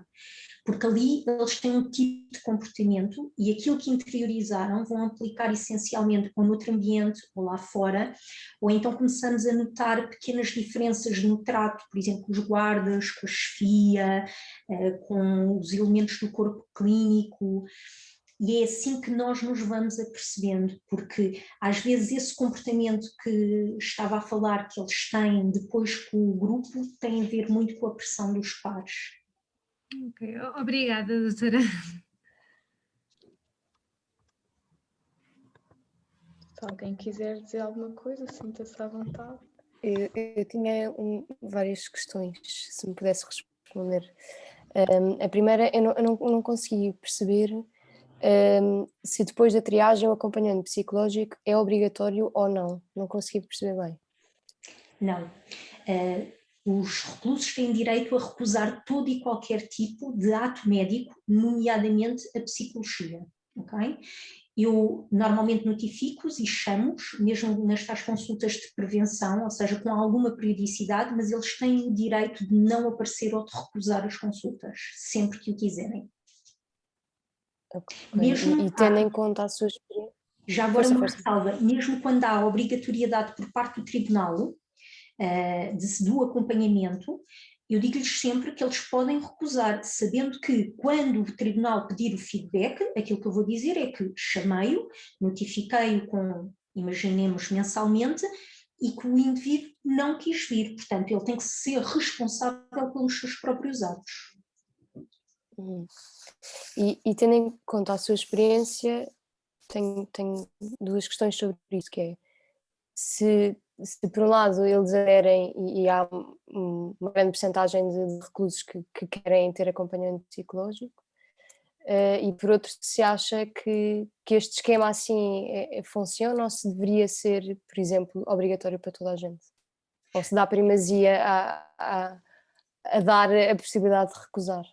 porque ali eles têm um tipo de comportamento e aquilo que interiorizaram vão aplicar essencialmente ou noutro ambiente ou lá fora, ou então começamos a notar pequenas diferenças no trato, por exemplo, com os guardas, com a chefia, com os elementos do corpo clínico. E é assim que nós nos vamos apercebendo, porque às vezes esse comportamento que estava a falar que eles têm depois com o grupo tem a ver muito com a pressão dos pares. Ok, obrigada, doutora. Se alguém quiser dizer alguma coisa, sinta-se à vontade. Eu tinha várias questões, se me pudesse responder. A primeira, eu não consegui perceber se depois da triagem o acompanhamento psicológico é obrigatório ou não. Não consegui perceber bem. Não. Os reclusos têm direito a recusar todo e qualquer tipo de ato médico, nomeadamente a psicologia, ok? Eu normalmente notifico-os e chamo-os, mesmo nestas consultas de prevenção, ou seja, com alguma periodicidade, mas eles têm o direito de não aparecer ou de recusar as consultas, sempre que o quiserem. Okay. Mesmo e tendo em conta a sua experiência... Já agora uma ressalva, mesmo quando há obrigatoriedade por parte do tribunal, do acompanhamento, eu digo-lhes sempre que eles podem recusar, sabendo que quando o tribunal pedir o feedback, aquilo que eu vou dizer é que chamei-o, notifiquei-o imaginemos, mensalmente, e que o indivíduo não quis vir, portanto ele tem que ser responsável pelos seus próprios atos. E tendo em conta a sua experiência, tenho 2 questões sobre isso, que é se por um lado eles aderem e há uma grande percentagem de reclusos que querem ter acompanhamento psicológico, e por outro se acha que este esquema assim funciona, ou se deveria ser, por exemplo, obrigatório para toda a gente? Ou se dá primazia a dar a possibilidade de recusar?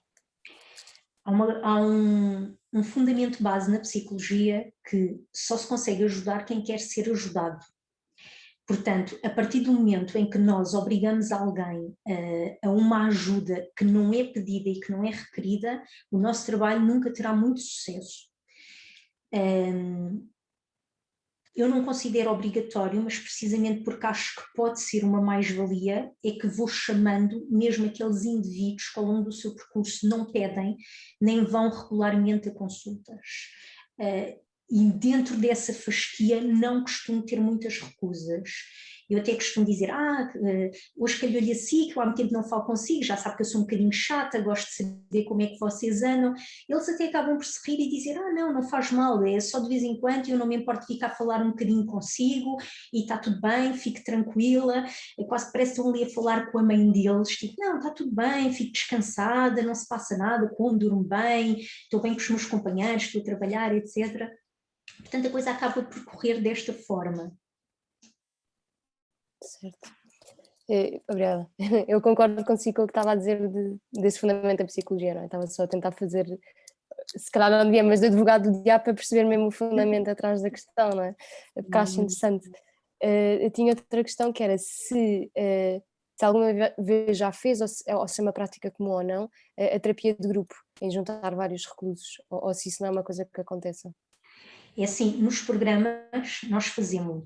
Há um fundamento base na psicologia que só se consegue ajudar quem quer ser ajudado. Portanto, a partir do momento em que nós obrigamos alguém a uma ajuda que não é pedida e que não é requerida, o nosso trabalho nunca terá muito sucesso. Eu não considero obrigatório, mas precisamente porque acho que pode ser uma mais-valia, é que vou chamando mesmo aqueles indivíduos que ao longo do seu percurso não pedem, nem vão regularmente a consultas. E dentro dessa fasquia não costumo ter muitas recusas. Eu até costumo dizer, hoje calhou-lhe assim, que eu há muito tempo não falo consigo, já sabe que eu sou um bocadinho chata, gosto de saber como é que vocês andam. Eles até acabam por se rir e dizer, não faz mal, é só de vez em quando, eu não me importo de ficar a falar um bocadinho consigo e está tudo bem, fique tranquila. É quase que parece que estão ali a falar com a mãe deles, tipo, não, está tudo bem, fico descansada, não se passa nada, como, durmo bem, estou bem com os meus companheiros, estou a trabalhar, etc. Portanto, a coisa acaba por correr desta forma. Certo. Obrigada. Eu concordo consigo com o que estava a dizer desse fundamento da psicologia, não é? Estava só a tentar fazer, se calhar não devia, mas de advogado do diabo para perceber mesmo o fundamento atrás da questão, não é? Porque acho interessante. Eu tinha outra questão que era se alguma vez já fez, ou se é uma prática comum ou não, a terapia de grupo, em juntar vários reclusos, ou se isso não é uma coisa que aconteça. É assim, nos programas nós fazemos.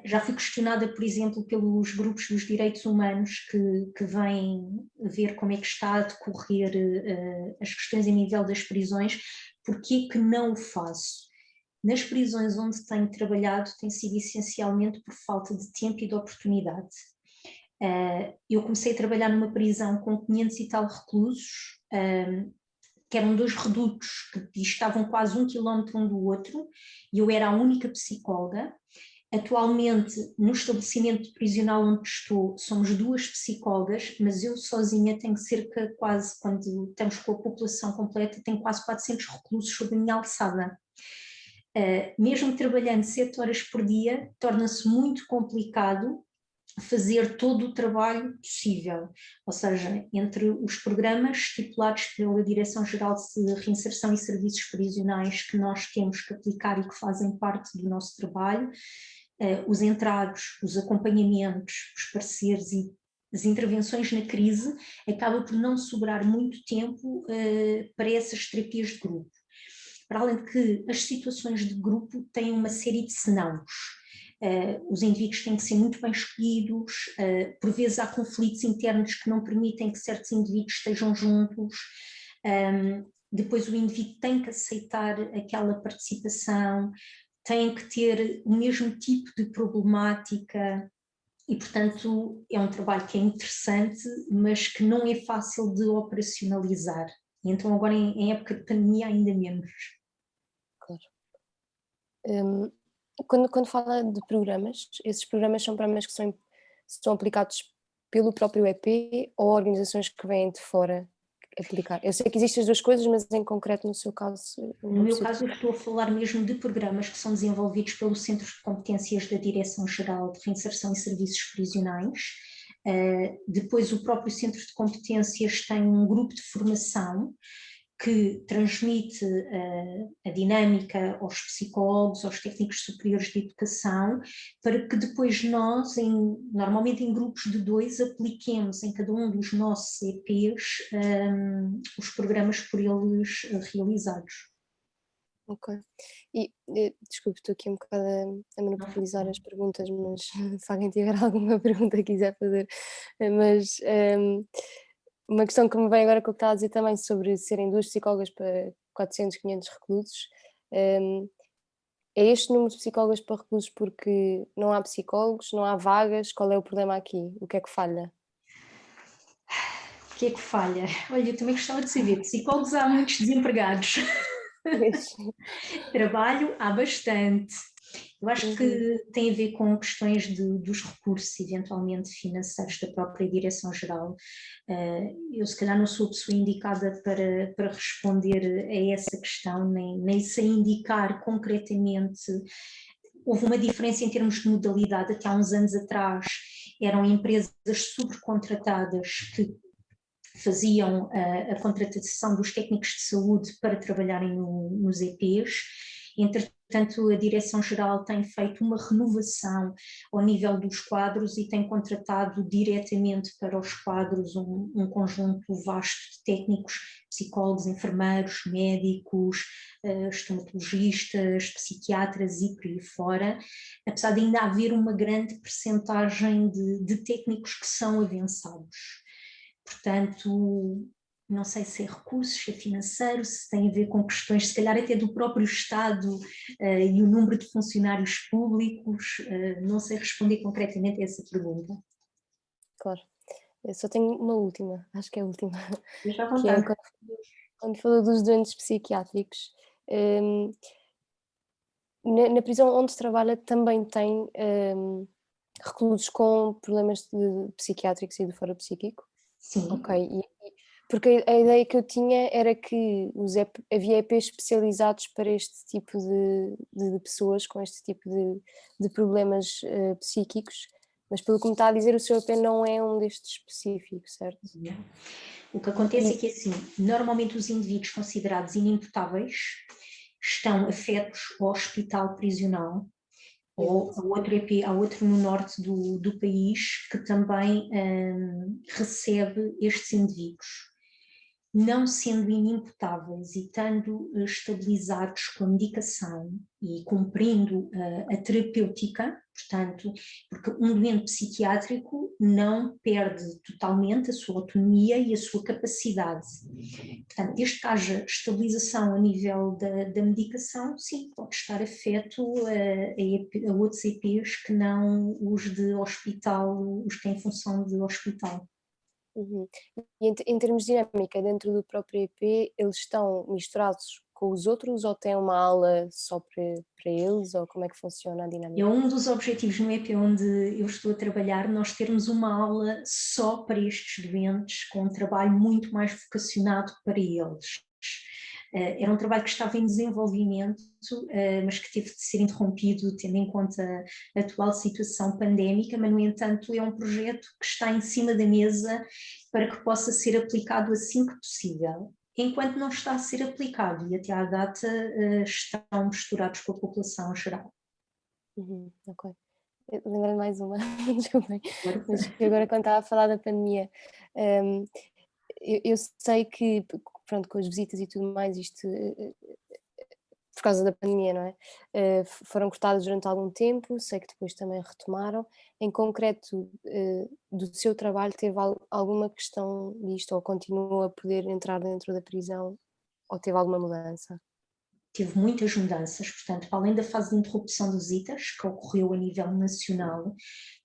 Já fui questionada, por exemplo, pelos grupos dos direitos humanos que vêm ver como é que está a decorrer as questões a nível das prisões, porque é que não o faço? Nas prisões onde tenho trabalhado tem sido essencialmente por falta de tempo e de oportunidade. Eu comecei a trabalhar numa prisão com 500 e tal reclusos, que eram 2 redutos que estavam quase 1 quilómetro um do outro, e eu era a única psicóloga. Atualmente, no estabelecimento prisional onde estou, somos 2 psicólogas, mas eu sozinha tenho cerca quase, quando estamos com a população completa, tenho quase 400 reclusos sob a minha alçada. Mesmo trabalhando 7 horas por dia, torna-se muito complicado fazer todo o trabalho possível, ou seja, entre os programas estipulados pela Direção-Geral de Reinserção e Serviços Prisionais que nós temos que aplicar e que fazem parte do nosso trabalho, os entrados, os acompanhamentos, os pareceres e as intervenções na crise, acaba por não sobrar muito tempo para essas terapias de grupo. Para além de que as situações de grupo têm uma série de senãos. Os indivíduos têm que ser muito bem escolhidos, por vezes há conflitos internos que não permitem que certos indivíduos estejam juntos, depois o indivíduo tem que aceitar aquela participação, tem que ter o mesmo tipo de problemática e, portanto, é um trabalho que é interessante, mas que não é fácil de operacionalizar. E então agora em época de pandemia ainda menos. Claro. Quando fala de programas, esses programas são programas que são aplicados pelo próprio EP ou organizações que vêm de fora aplicar? Eu sei que existem as 2 coisas, mas em concreto no seu caso... No meu caso eu estou a falar mesmo de programas que são desenvolvidos pelo Centro de Competências da Direção-Geral de Reinserção e Serviços Prisionais. Depois o próprio Centro de Competências tem um grupo de formação que transmite a dinâmica aos psicólogos, aos técnicos superiores de educação, para que depois nós, normalmente em grupos de 2, apliquemos em cada um dos nossos EPs os programas por eles realizados. Ok. E, desculpe, estou aqui um bocado a monopolizar as perguntas, mas se alguém tiver alguma pergunta que quiser fazer, mas... uma questão que me vem agora com o que estava a dizer também sobre serem 2 psicólogas para 400, 500 reclusos, é este número de psicólogas para reclusos porque não há psicólogos, não há vagas, qual é o problema aqui? O que é que falha? O que é que falha? Olha, eu também gostava de saber, psicólogos há muitos desempregados. Trabalho há bastante. Eu acho que tem a ver com questões dos recursos, eventualmente financeiros, da própria Direção-Geral. Eu se calhar não sou a pessoa indicada para responder a essa questão, nem sei indicar concretamente. Houve uma diferença em termos de modalidade. Até há uns anos atrás eram empresas subcontratadas que faziam a contratação dos técnicos de saúde para trabalharem nos EPs. Entretanto, a Direção-Geral tem feito uma renovação ao nível dos quadros e tem contratado diretamente para os quadros um conjunto vasto de técnicos, psicólogos, enfermeiros, médicos, estomatologistas, psiquiatras e por aí fora, apesar de ainda haver uma grande percentagem de técnicos que são avançados. Portanto, não sei se é recursos, se é financeiro, se tem a ver com questões, se calhar até do próprio Estado e o número de funcionários públicos, não sei responder concretamente a essa pergunta. Claro. Eu só tenho uma última, acho que é a última, Deixa à que é vontade. quando falou dos doentes psiquiátricos. Na prisão onde trabalha também tem reclusos com problemas psiquiátricos e do foro psíquico? Sim. Ok, porque a ideia que eu tinha era que havia EPs especializados para este tipo de pessoas com este tipo de problemas psíquicos, mas pelo que me está a dizer o seu EP não é um destes específicos, certo? O que acontece é que assim, normalmente os indivíduos considerados inimputáveis estão afetos ao hospital prisional ou há outro no norte do país que também recebe estes indivíduos. Não sendo inimputáveis e estando estabilizados com a medicação e cumprindo a terapêutica, portanto, porque um doente psiquiátrico não perde totalmente a sua autonomia e a sua capacidade. Portanto, desde que haja estabilização a nível da medicação, sim, pode estar afeto a outros EPs que não os de hospital, os que têm função de hospital. E em termos de dinâmica, dentro do próprio EP, eles estão misturados com os outros ou têm uma aula só para eles, ou como é que funciona a dinâmica? É um dos objetivos no EP onde eu estou a trabalhar, nós termos uma aula só para estes doentes, com um trabalho muito mais vocacionado para eles. Era um trabalho que estava em desenvolvimento, mas que teve de ser interrompido tendo em conta a atual situação pandémica, mas no entanto é um projeto que está em cima da mesa para que possa ser aplicado assim que possível. Enquanto não está a ser aplicado e até à data estão misturados com a população geral. Ok. Lembrei mais uma, desculpem, mas agora quando estava a falar da pandemia, eu sei que, pronto, com as visitas e tudo mais, isto por causa da pandemia, não é? Foram cortadas durante algum tempo, sei que depois também retomaram. Em concreto, do seu trabalho, teve alguma questão disto, ou continua a poder entrar dentro da prisão, ou teve alguma mudança? Teve muitas mudanças, portanto, além da fase de interrupção das visitas, que ocorreu a nível nacional,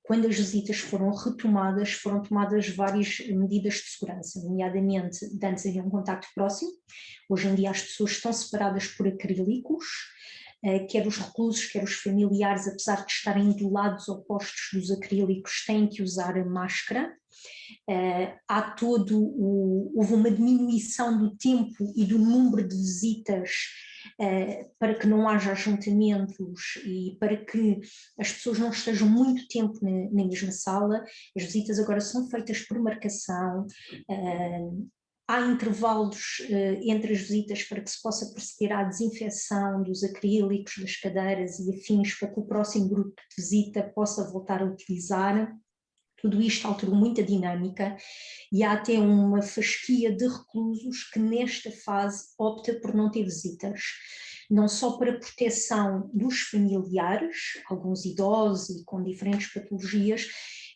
quando as visitas foram retomadas, foram tomadas várias medidas de segurança, nomeadamente, antes havia um contacto próximo, hoje em dia as pessoas estão separadas por acrílicos, quer os reclusos, quer os familiares, apesar de estarem do lados opostos dos acrílicos, têm que usar a máscara. Houve uma diminuição do tempo e do número de visitas para que não haja ajuntamentos e para que as pessoas não estejam muito tempo na mesma sala. As visitas agora são feitas por marcação, há intervalos entre as visitas para que se possa proceder à desinfecção dos acrílicos, das cadeiras e afins, para que o próximo grupo de visita possa voltar a utilizar. Tudo isto alterou muito a dinâmica e há até uma fasquia de reclusos que nesta fase opta por não ter visitas, não só para proteção dos familiares, alguns idosos e com diferentes patologias,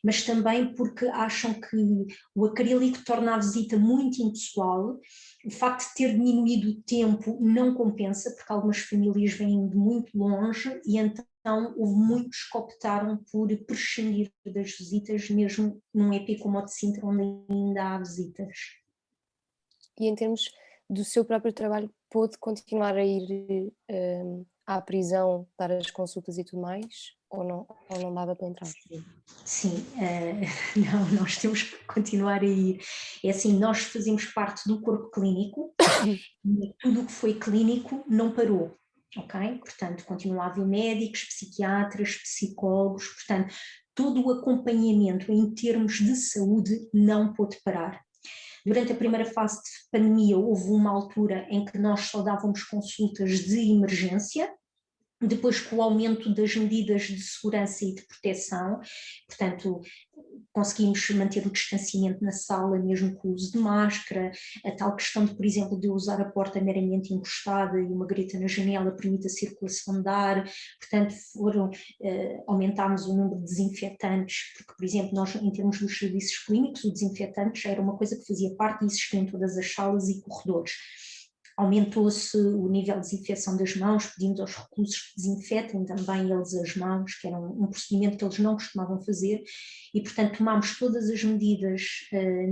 mas também porque acham que o acrílico torna a visita muito impessoal. O facto de ter diminuído o tempo não compensa, porque algumas famílias vêm de muito longe e então houve muitos que optaram por prescindir das visitas, mesmo num EP como o de Sintra, onde ainda há visitas. E em termos do seu próprio trabalho, pôde continuar a ir à prisão, dar as consultas e tudo mais, ou não dava para entrar? Sim, não, nós temos que continuar a ir. É assim, nós fazemos parte do corpo clínico e tudo o que foi clínico não parou, ok? Portanto, continua a haver médicos, psiquiatras, psicólogos, portanto, todo o acompanhamento em termos de saúde não pôde parar. Durante a primeira fase de pandemia houve uma altura em que nós só dávamos consultas de emergência, depois com o aumento das medidas de segurança e de proteção, portanto, conseguimos manter o distanciamento na sala, mesmo com o uso de máscara, a tal questão de, por exemplo, de usar a porta meramente encostada e uma greta na janela permite a circulação de ar, portanto, aumentámos o número de desinfetantes, porque, por exemplo, nós, em termos dos serviços clínicos, o desinfetante já era uma coisa que fazia parte e existia em todas as salas e corredores. Aumentou-se o nível de desinfecção das mãos, pedimos aos reclusos que desinfetem também eles as mãos, que era um procedimento que eles não costumavam fazer, e portanto tomámos todas as medidas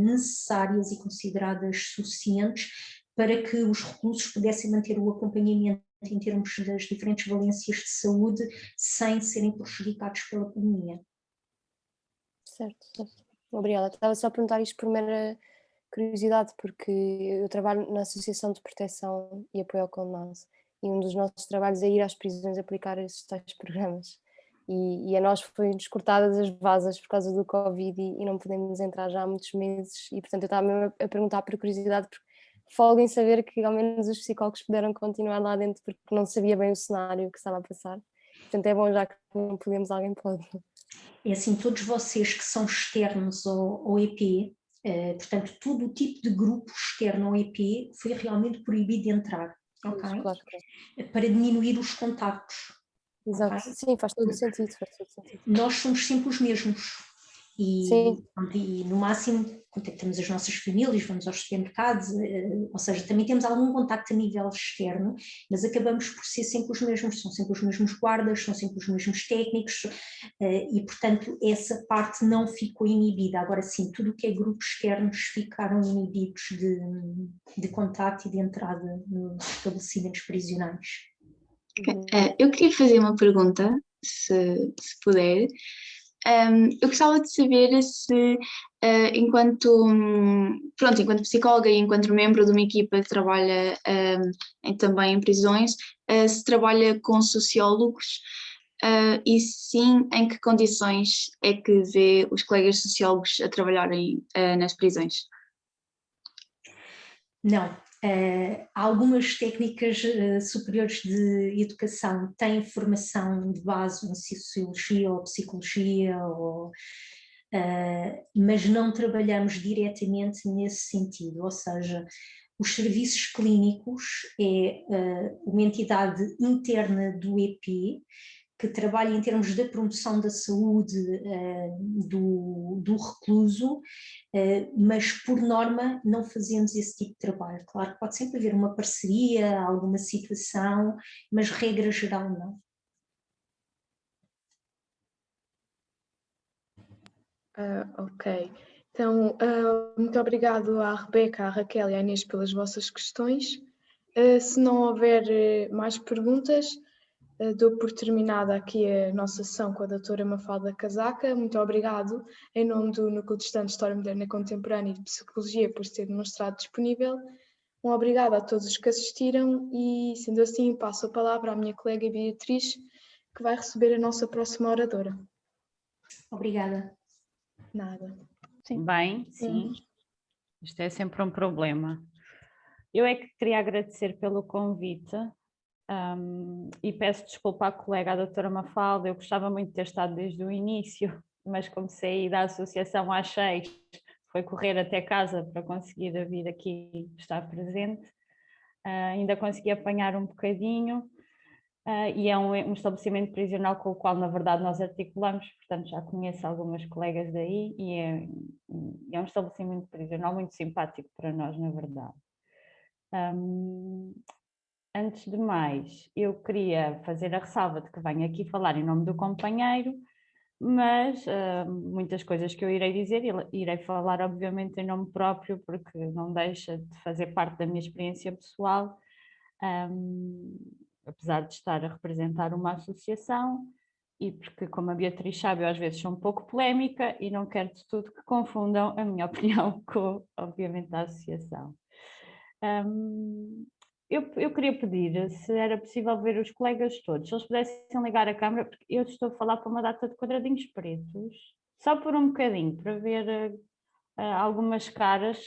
necessárias e consideradas suficientes para que os reclusos pudessem manter o acompanhamento em termos das diferentes valências de saúde sem serem prejudicados pela pandemia. Certo. Obrigada. Estava só a perguntar isto por mera curiosidade, porque eu trabalho na Associação de Proteção e Apoio ao Condenado e um dos nossos trabalhos é ir às prisões aplicar esses tais programas. E a nós foi-nos cortadas as vasas por causa do Covid e não podemos entrar já há muitos meses e portanto eu estava mesmo a perguntar por curiosidade, porque folgo em saber que ao menos os psicólogos puderam continuar lá dentro porque não sabia bem o cenário que estava a passar. Portanto é bom, já que não podemos, alguém pode. É assim, todos vocês que são externos ao EP, portanto, todo o tipo de grupo externo ao EP foi realmente proibido de entrar, ok? Claro. Para diminuir os contactos. Exato, Okay? sim, faz todo sentido. Nós somos sempre os mesmos e no máximo contactamos as nossas famílias, vamos aos supermercados, ou seja, também temos algum contacto a nível externo, mas acabamos por ser sempre os mesmos, são sempre os mesmos guardas, são sempre os mesmos técnicos e portanto essa parte não ficou inibida. Agora sim, tudo o que é grupos externos ficaram inibidos de contacto e de entrada nos estabelecimentos prisionais. Eu queria fazer uma pergunta, se puder. Eu gostava de saber se, enquanto psicóloga e enquanto membro de uma equipa que trabalha também em prisões, se trabalha com sociólogos e sim, em que condições é que vê os colegas sociólogos a trabalharem nas prisões? Não. Algumas técnicas superiores de educação têm formação de base em sociologia ou psicologia, mas não trabalhamos diretamente nesse sentido, ou seja, os serviços clínicos é uma entidade interna do EP que trabalha em termos da promoção da saúde do recluso, mas por norma não fazemos esse tipo de trabalho. Claro que pode sempre haver uma parceria, alguma situação, mas regra geral não. Ok, então muito obrigado à Rebeca, à Raquel e à Inês pelas vossas questões. Se não houver mais perguntas, dou por terminada aqui a nossa sessão com a doutora Mafalda Casaca. Muito obrigado em nome do Núcleo de Estudante de História Moderna e Contemporânea e de Psicologia por se ter demonstrado disponível. Um obrigado a todos os que assistiram e, sendo assim, passo a palavra à minha colega Beatriz, que vai receber a nossa próxima oradora. Obrigada. Nada. Sim. Bem, sim. Isto é sempre um problema. Eu é que queria agradecer pelo convite e peço desculpa à colega, a doutora Mafalda. Eu gostava muito de ter estado desde o início, mas como saí da associação às 6, foi correr até casa para conseguir vir aqui estar presente. Ainda consegui apanhar um bocadinho. E é um estabelecimento prisional com o qual, na verdade, nós articulamos, portanto já conheço algumas colegas daí e é um estabelecimento prisional muito simpático para nós, na verdade. Antes de mais, eu queria fazer a ressalva de que venho aqui falar em nome do companheiro, mas muitas coisas que eu irei dizer, irei falar obviamente em nome próprio, porque não deixa de fazer parte da minha experiência pessoal. apesar de estar a representar uma associação, e porque, como a Beatriz sabe, eu às vezes sou um pouco polémica e não quero de tudo que confundam a minha opinião com, obviamente, a associação. Eu queria pedir se era possível ver os colegas todos, se eles pudessem ligar a câmara, porque eu estou a falar para uma data de quadradinhos pretos, só por um bocadinho, para ver algumas caras.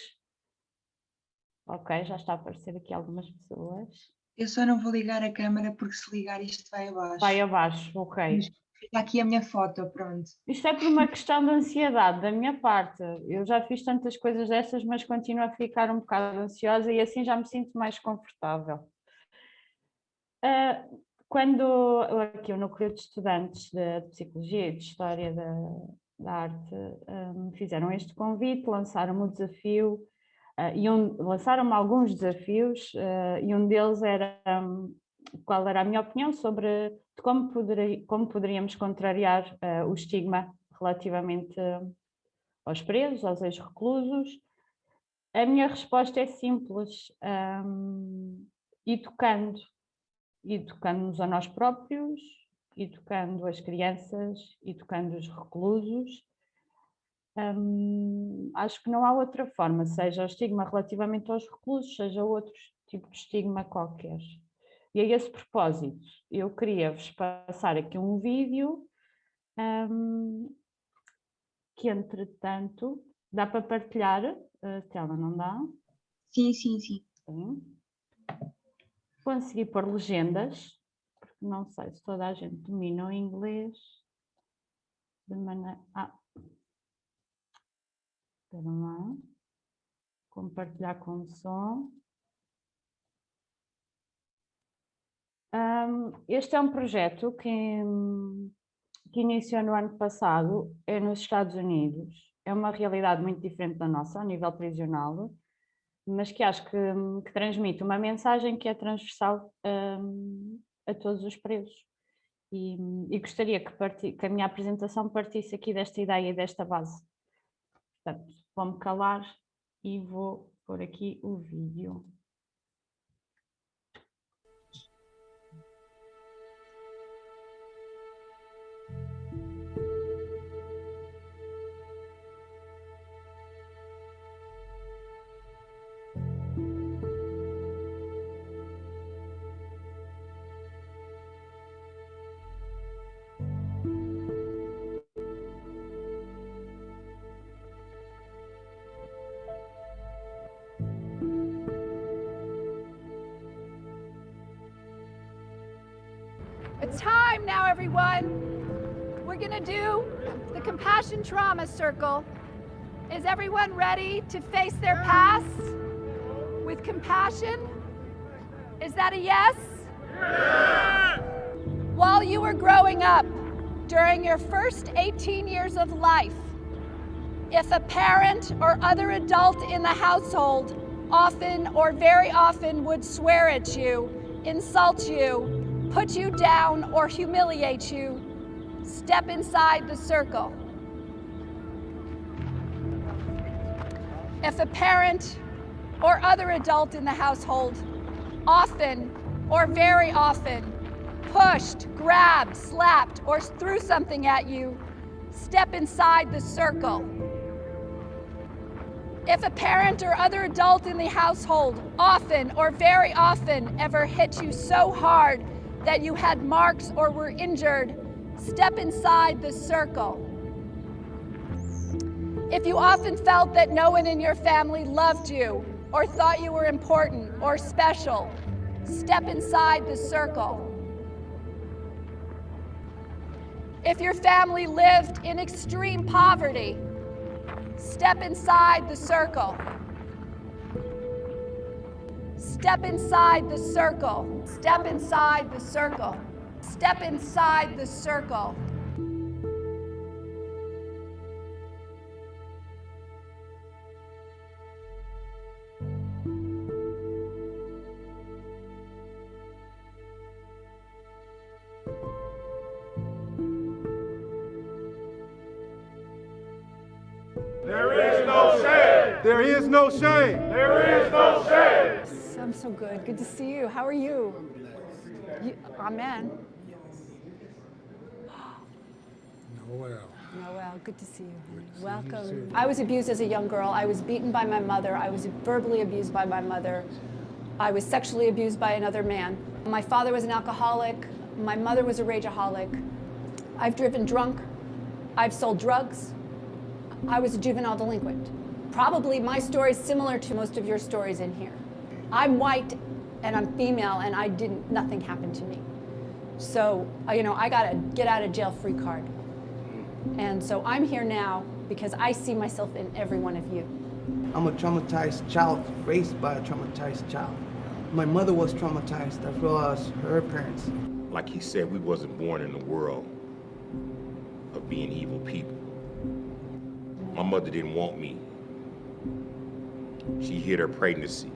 Ok, já está a aparecer aqui algumas pessoas. Eu só não vou ligar a câmara porque se ligar isto vai abaixo. Vai abaixo, ok. Mas fica aqui a minha foto, pronto. Isto é por uma questão de ansiedade da minha parte. Eu já fiz tantas coisas dessas, mas continuo a ficar um bocado ansiosa e assim já me sinto mais confortável. Quando aqui o núcleo de estudantes de Psicologia e de História da Arte fizeram este convite, lançaram-me o desafio, lançaram-me alguns desafios, e um deles era qual era a minha opinião sobre como poderíamos contrariar o estigma relativamente aos presos, aos ex-reclusos. A minha resposta é simples, educando-nos a nós próprios, educando as crianças, educando os reclusos. Acho que não há outra forma, seja o estigma relativamente aos reclusos, seja outro tipo de estigma qualquer. E a esse propósito, eu queria-vos passar aqui um vídeo que, entretanto, dá para partilhar, a tela não dá? Sim, sim, sim. Sim. Consegui pôr legendas, porque não sei se toda a gente domina o inglês de maneira... Espera lá. Compartilhar com o som. Este é um projeto que iniciou no ano passado, é nos Estados Unidos. É uma realidade muito diferente da nossa, a nível prisional, mas que acho que transmite uma mensagem que é transversal a todos os presos. E gostaria que a minha apresentação partisse aqui desta ideia e desta base. Portanto, vou-me calar e vou pôr aqui o vídeo. It's time now, everyone. We're gonna do the Compassion Trauma Circle. Is everyone ready to face their past with compassion? Is that a yes? Yes! While you were growing up, during your first 18 years of life, if a parent or other adult in the household often or very often would swear at you, insult you, put you down, or humiliate you, step inside the circle. If a parent or other adult in the household often or very often pushed, grabbed, slapped, or threw something at you, step inside the circle. If a parent or other adult in the household often or very often ever hit you so hard that you had marks or were injured, step inside the circle. If you often felt that no one in your family loved you or thought you were important or special, step inside the circle. If your family lived in extreme poverty, step inside the circle. Step inside the circle. Step inside the circle. Step inside the circle. There is no shame. There is no shame. There is no shame. I'm so good. Good to see you. How are you? Amen. Noel. Noel, good to see you. Good to see you Welcome. too. I was abused as a young girl. I was beaten by my mother. I was verbally abused by my mother. I was sexually abused by another man. My father was an alcoholic. My mother was a rageaholic. I've driven drunk. I've sold drugs. I was a juvenile delinquent. Probably my story is similar to most of your stories in here. I'm white and I'm female and nothing happened to me. So, you know, I got a get out of jail free card. And so I'm here now because I see myself in every one of you. I'm a traumatized child, raised by a traumatized child. My mother was traumatized as well as her parents. Like he said, we wasn't born in the world of being evil people. My mother didn't want me. She hid her pregnancy.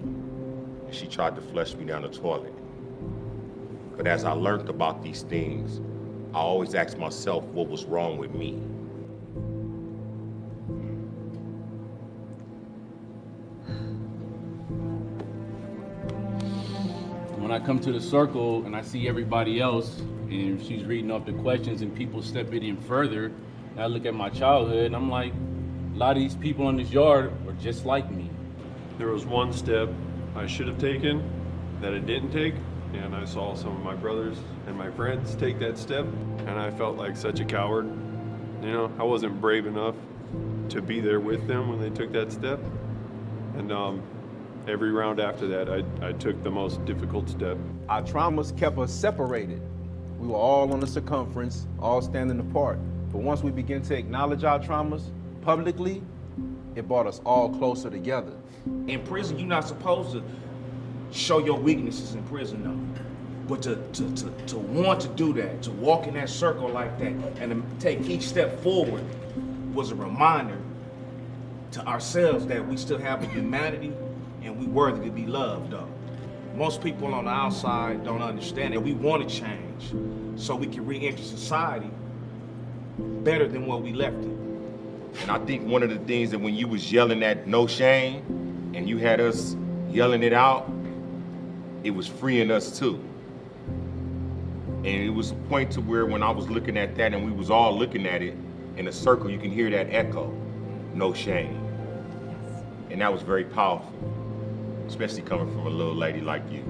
She tried to flush me down the toilet. But as I learned about these things, I always asked myself what was wrong with me. When I come to the circle and I see everybody else and she's reading off the questions and people stepping in further, and I look at my childhood and I'm like, a lot of these people in this yard are just like me. There was one step I should have taken that I didn't take, and I saw some of my brothers and my friends take that step, and I felt like such a coward. You know, I wasn't brave enough to be there with them when they took that step. And every round after that, I took the most difficult step. Our traumas kept us separated. We were all on the circumference, all standing apart. But once we began to acknowledge our traumas publicly, it brought us all closer together. In prison, you're not supposed to show your weaknesses in prison, though. But to want to do that, to walk in that circle like that, and to take each step forward was a reminder to ourselves that we still have a humanity and we worthy to be loved, though. Most people on the outside don't understand that we want to change so we can re-enter society better than what we left it. And I think one of the things that when you was yelling that no shame and you had us yelling it out, it was freeing us too. And it was a point to where when I was looking at that and we was all looking at it in a circle, you can hear that echo, no shame. Yes. And that was very powerful, especially coming from a little lady like you.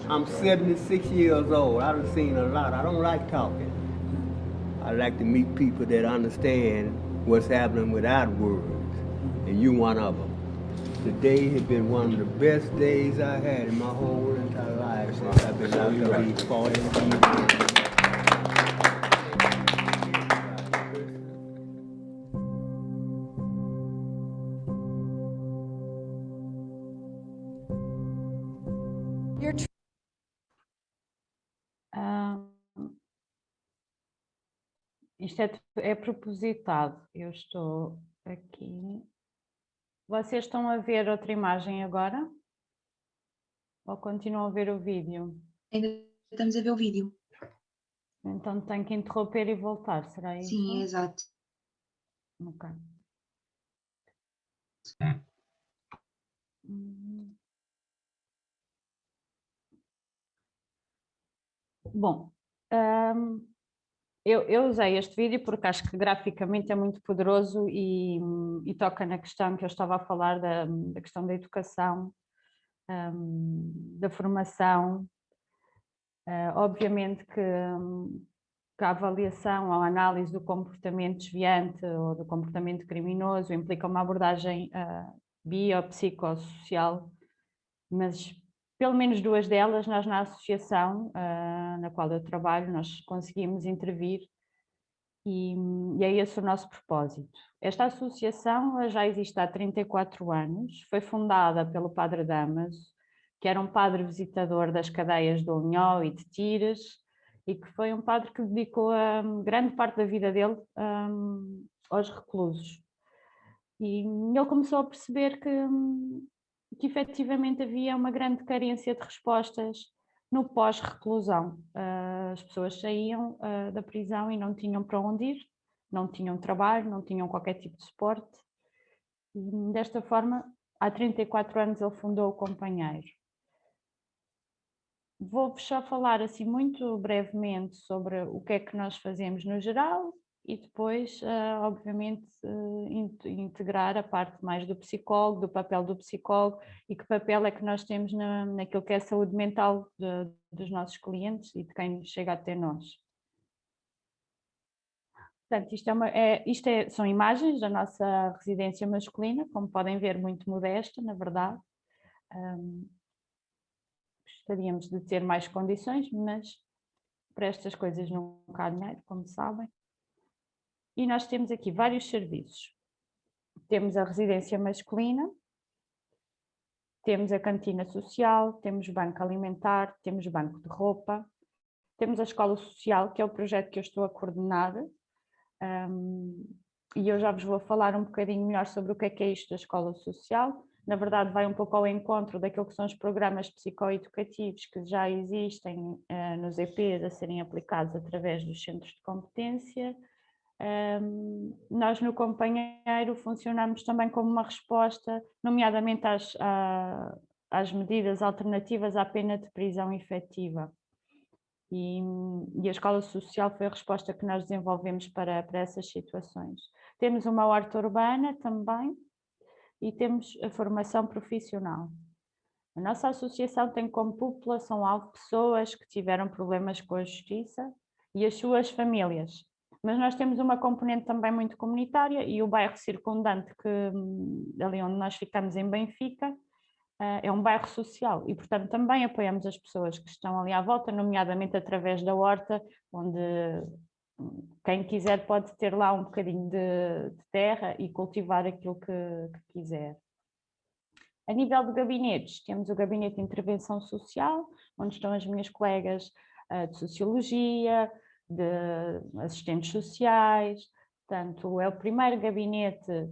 I'm 76 years old. I've seen a lot. I don't like talking. I like to meet people that understand what's happening without words, and you one of them. Today has been one of the best days I had in my whole entire life since I've been out of these 40 years. Isto é propositado. Eu estou aqui. Vocês estão a ver outra imagem agora? Ou continuam a ver o vídeo? Ainda estamos a ver o vídeo. Então tenho que interromper e voltar, será isso? Sim, exato. Ok. Bom, eu usei este vídeo porque acho que graficamente é muito poderoso e toca na questão que eu estava a falar da questão da educação, da formação. Obviamente que a avaliação ou a análise do comportamento desviante ou do comportamento criminoso implica uma abordagem biopsicossocial, mas pelo menos duas delas nós na associação na qual eu trabalho nós conseguimos intervir e é esse o nosso propósito. Esta associação já existe há 34 anos, foi fundada pelo Padre Damaso, que era um padre visitador das cadeias de Alinhó e de Tires e que foi um padre que dedicou grande parte da vida dele aos reclusos. E ele começou a perceber que efetivamente havia uma grande carência de respostas no pós-reclusão. As pessoas saíam da prisão e não tinham para onde ir, não tinham trabalho, não tinham qualquer tipo de suporte. E desta forma, há 34 anos ele fundou o Companheiro. Vou-vos só falar assim muito brevemente sobre o que é que nós fazemos no geral e depois, obviamente, integrar a parte mais do psicólogo, do papel do psicólogo e que papel é que nós temos naquilo que é a saúde mental dos nossos clientes e de quem chega até nós. Portanto, são imagens da nossa residência masculina, como podem ver, muito modesta, na verdade. Gostaríamos de ter mais condições, mas para estas coisas nunca há dinheiro, como sabem. E nós temos aqui vários serviços. Temos a residência masculina, temos a cantina social, temos banco alimentar, temos banco de roupa, temos a escola social, que é o projeto que eu estou a coordenar, e eu já vos vou falar um bocadinho melhor sobre o que é isto da escola social. Na verdade, vai um pouco ao encontro daquilo que são os programas psicoeducativos que já existem nos EPs a serem aplicados através dos centros de competência. Nós no Companheiro funcionamos também como uma resposta, nomeadamente às medidas alternativas à pena de prisão efetiva. E a escola social foi a resposta que nós desenvolvemos para essas situações. Temos uma horta urbana também e temos a formação profissional. A nossa associação tem como população-alvo pessoas que tiveram problemas com a justiça e as suas famílias. Mas nós temos uma componente também muito comunitária e o bairro circundante, ali onde nós ficamos em Benfica, é um bairro social e, portanto, também apoiamos as pessoas que estão ali à volta, nomeadamente através da horta, onde quem quiser pode ter lá um bocadinho de terra e cultivar aquilo que quiser. A nível de gabinetes, temos o Gabinete de Intervenção Social, onde estão as minhas colegas de Sociologia, de assistentes sociais, portanto, é o primeiro gabinete,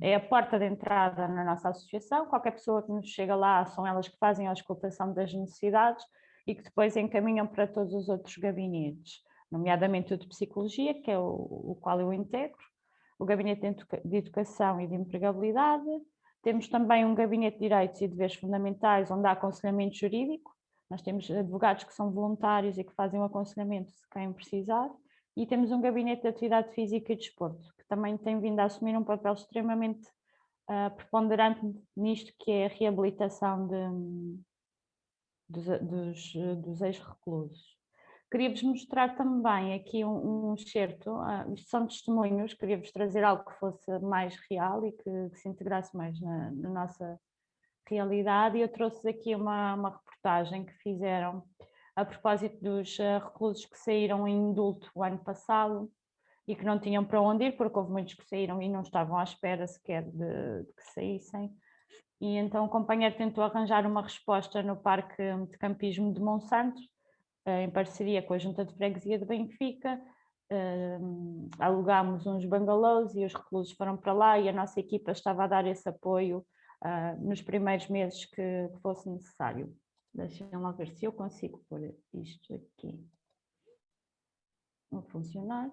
é a porta de entrada na nossa associação. Qualquer pessoa que nos chega lá são elas que fazem a auscultação das necessidades e que depois encaminham para todos os outros gabinetes, nomeadamente o de Psicologia, que é o qual eu integro, o Gabinete de Educação e de Empregabilidade. Temos também um Gabinete de Direitos e Deveres Fundamentais, onde há aconselhamento jurídico. Nós temos advogados que são voluntários e que fazem o aconselhamento se quem precisar. E temos um Gabinete de Atividade Física e Desporto, que também tem vindo a assumir um papel extremamente preponderante nisto que é a reabilitação dos ex-reclusos. Queria-vos mostrar também aqui um excerto, isto são testemunhos, queria-vos trazer algo que fosse mais real e que se integrasse mais na nossa realidade, e eu trouxe aqui uma reportagem que fizeram a propósito dos reclusos que saíram em indulto o ano passado e que não tinham para onde ir, porque houve muitos que saíram e não estavam à espera sequer de que saíssem. E então o Companheiro tentou arranjar uma resposta no Parque de Campismo de Monsanto, em parceria com a Junta de Freguesia de Benfica. Alugámos uns bangalôs e os reclusos foram para lá e a nossa equipa estava a dar esse apoio nos primeiros meses que fosse necessário. Deixem lá ver se eu consigo pôr isto aqui a funcionar.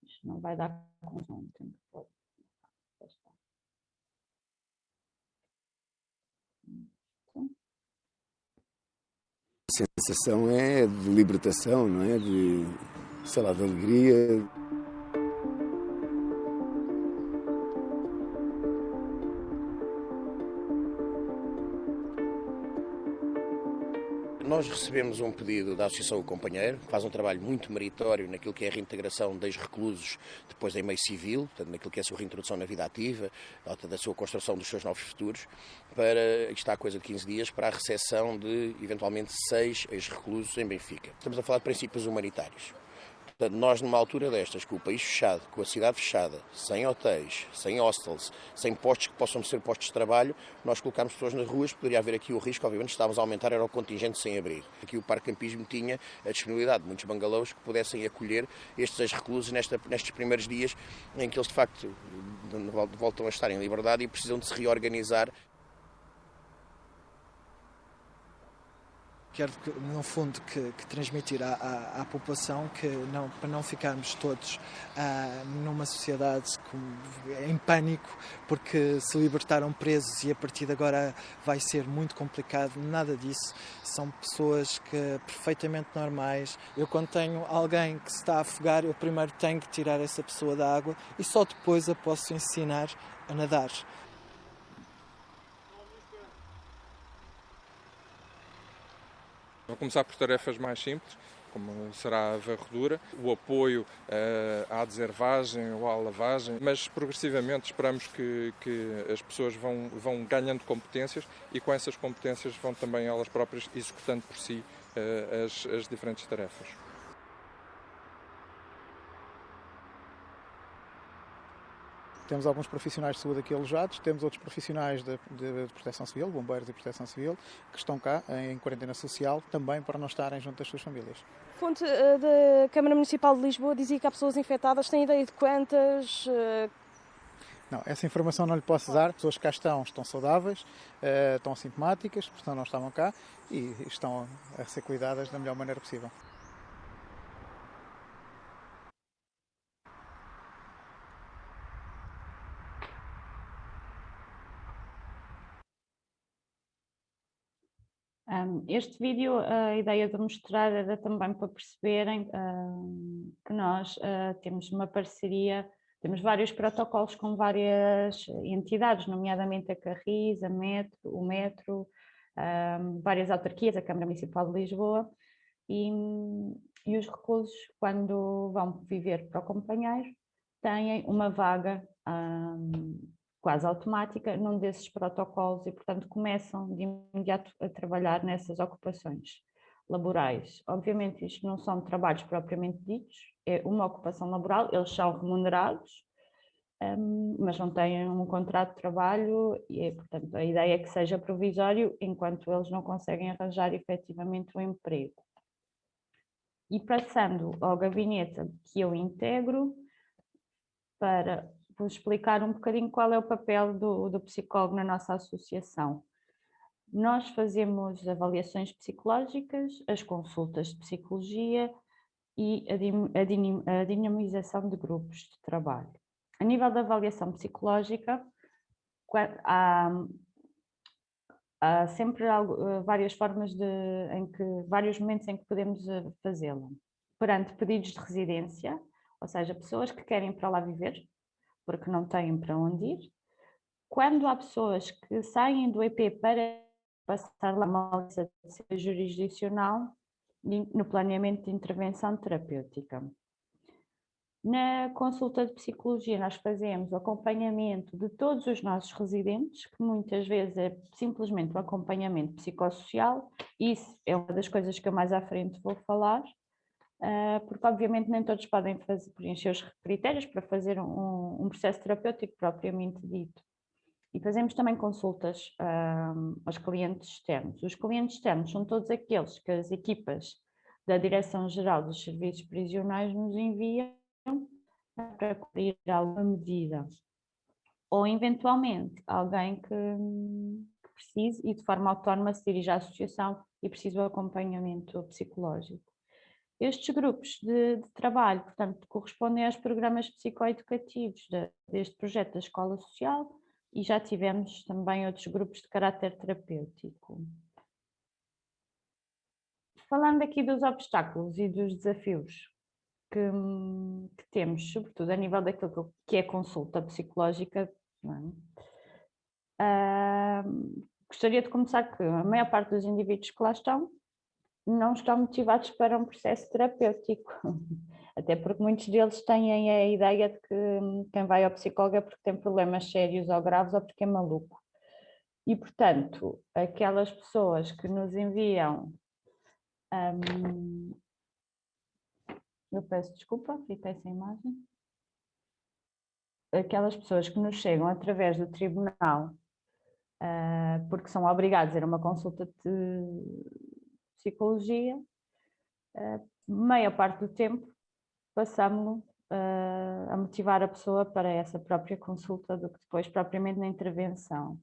Isto não vai dar conta, tenho que pôr. A sensação é de libertação, não é? De, sei lá, de alegria. Nós recebemos um pedido da Associação O Companheiro, que faz um trabalho muito meritório naquilo que é a reintegração dos reclusos depois em meio civil, portanto, naquilo que é a sua reintrodução na vida ativa, da sua construção dos seus novos futuros, para, está há coisa de 15 dias, para a recepção de, eventualmente, 6 ex-reclusos em Benfica. Estamos a falar de princípios humanitários. Portanto, nós, numa altura destas, com o país fechado, com a cidade fechada, sem hotéis, sem hostels, sem postos que possam ser postos de trabalho, nós colocámos pessoas nas ruas. Poderia haver aqui o risco, obviamente, estávamos a aumentar, era o contingente sem abrigo. Aqui o Parque Campismo tinha a disponibilidade de muitos bangalôs que pudessem acolher estes ex-reclusos nestes primeiros dias em que eles, de facto, voltam a estar em liberdade e precisam de se reorganizar. Quero, no fundo, que transmitir à população que para não ficarmos todos numa sociedade em pânico, porque se libertaram presos e a partir de agora vai ser muito complicado, nada disso. São pessoas perfeitamente normais. Eu, quando tenho alguém que se está a afogar, eu primeiro tenho que tirar essa pessoa da água e só depois a posso ensinar a nadar. Vou começar por tarefas mais simples, como será a varredura, o apoio à deservagem ou à lavagem, mas progressivamente esperamos que as pessoas vão ganhando competências e com essas competências vão também elas próprias executando por si as diferentes tarefas. Temos alguns profissionais de saúde aqui alojados, temos outros profissionais de proteção civil, bombeiros e proteção civil, que estão cá em quarentena social, também para não estarem junto das suas famílias. Fonte da Câmara Municipal de Lisboa dizia que há pessoas infectadas, tem ideia de quantas? Não, essa informação não lhe posso dar. As pessoas que cá estão saudáveis, estão assintomáticas, portanto não estavam cá e estão a ser cuidadas da melhor maneira possível. Este vídeo, a ideia de mostrar era também para perceberem que nós temos uma parceria, temos vários protocolos com várias entidades, nomeadamente a Carris, o Metro, várias autarquias, a Câmara Municipal de Lisboa, e os reclusos, quando vão viver para o companheiro, têm uma vaga quase automática num desses protocolos e, portanto, começam de imediato a trabalhar nessas ocupações laborais. Obviamente, isto não são trabalhos propriamente ditos, é uma ocupação laboral, eles são remunerados, mas não têm um contrato de trabalho e, portanto, a ideia é que seja provisório enquanto eles não conseguem arranjar efetivamente um emprego. E passando ao gabinete que eu integro, para vou explicar um bocadinho qual é o papel do psicólogo na nossa associação. Nós fazemos avaliações psicológicas, as consultas de psicologia e a dinamização de grupos de trabalho. A nível da avaliação psicológica, há sempre várias formas vários momentos em que podemos fazê-la. Perante pedidos de residência, ou seja, pessoas que querem ir para lá viver, porque não têm para onde ir. Quando há pessoas que saem do EP para passar lá uma licença jurisdicional no planeamento de intervenção terapêutica. Na consulta de psicologia nós fazemos o acompanhamento de todos os nossos residentes, que muitas vezes é simplesmente o acompanhamento psicossocial, e isso é uma das coisas que eu mais à frente vou falar, porque obviamente nem todos podem preencher os critérios para fazer um processo terapêutico propriamente dito. E fazemos também consultas aos clientes externos. Os clientes externos são todos aqueles que as equipas da Direção-Geral dos Serviços Prisionais nos enviam para cumprir alguma medida. Ou eventualmente alguém que precise e de forma autónoma se dirige à associação e precisa do acompanhamento psicológico. Estes grupos de trabalho, portanto, correspondem aos programas psicoeducativos deste projeto da Escola Social e já tivemos também outros grupos de caráter terapêutico. Falando aqui dos obstáculos e dos desafios que temos, sobretudo a nível daquilo que é consulta psicológica, não é? Gostaria de começar que a maior parte dos indivíduos que lá estão não estão motivados para um processo terapêutico, até porque muitos deles têm a ideia de que quem vai ao psicólogo é porque tem problemas sérios ou graves ou porque é maluco. E, portanto, aquelas pessoas que nos enviam... eu peço desculpa, fiquei sem imagem. Aquelas pessoas que nos chegam através do tribunal, porque são obrigados a ir a uma consulta de psicologia, maior parte do tempo passamos a motivar a pessoa para essa própria consulta do que depois propriamente na intervenção.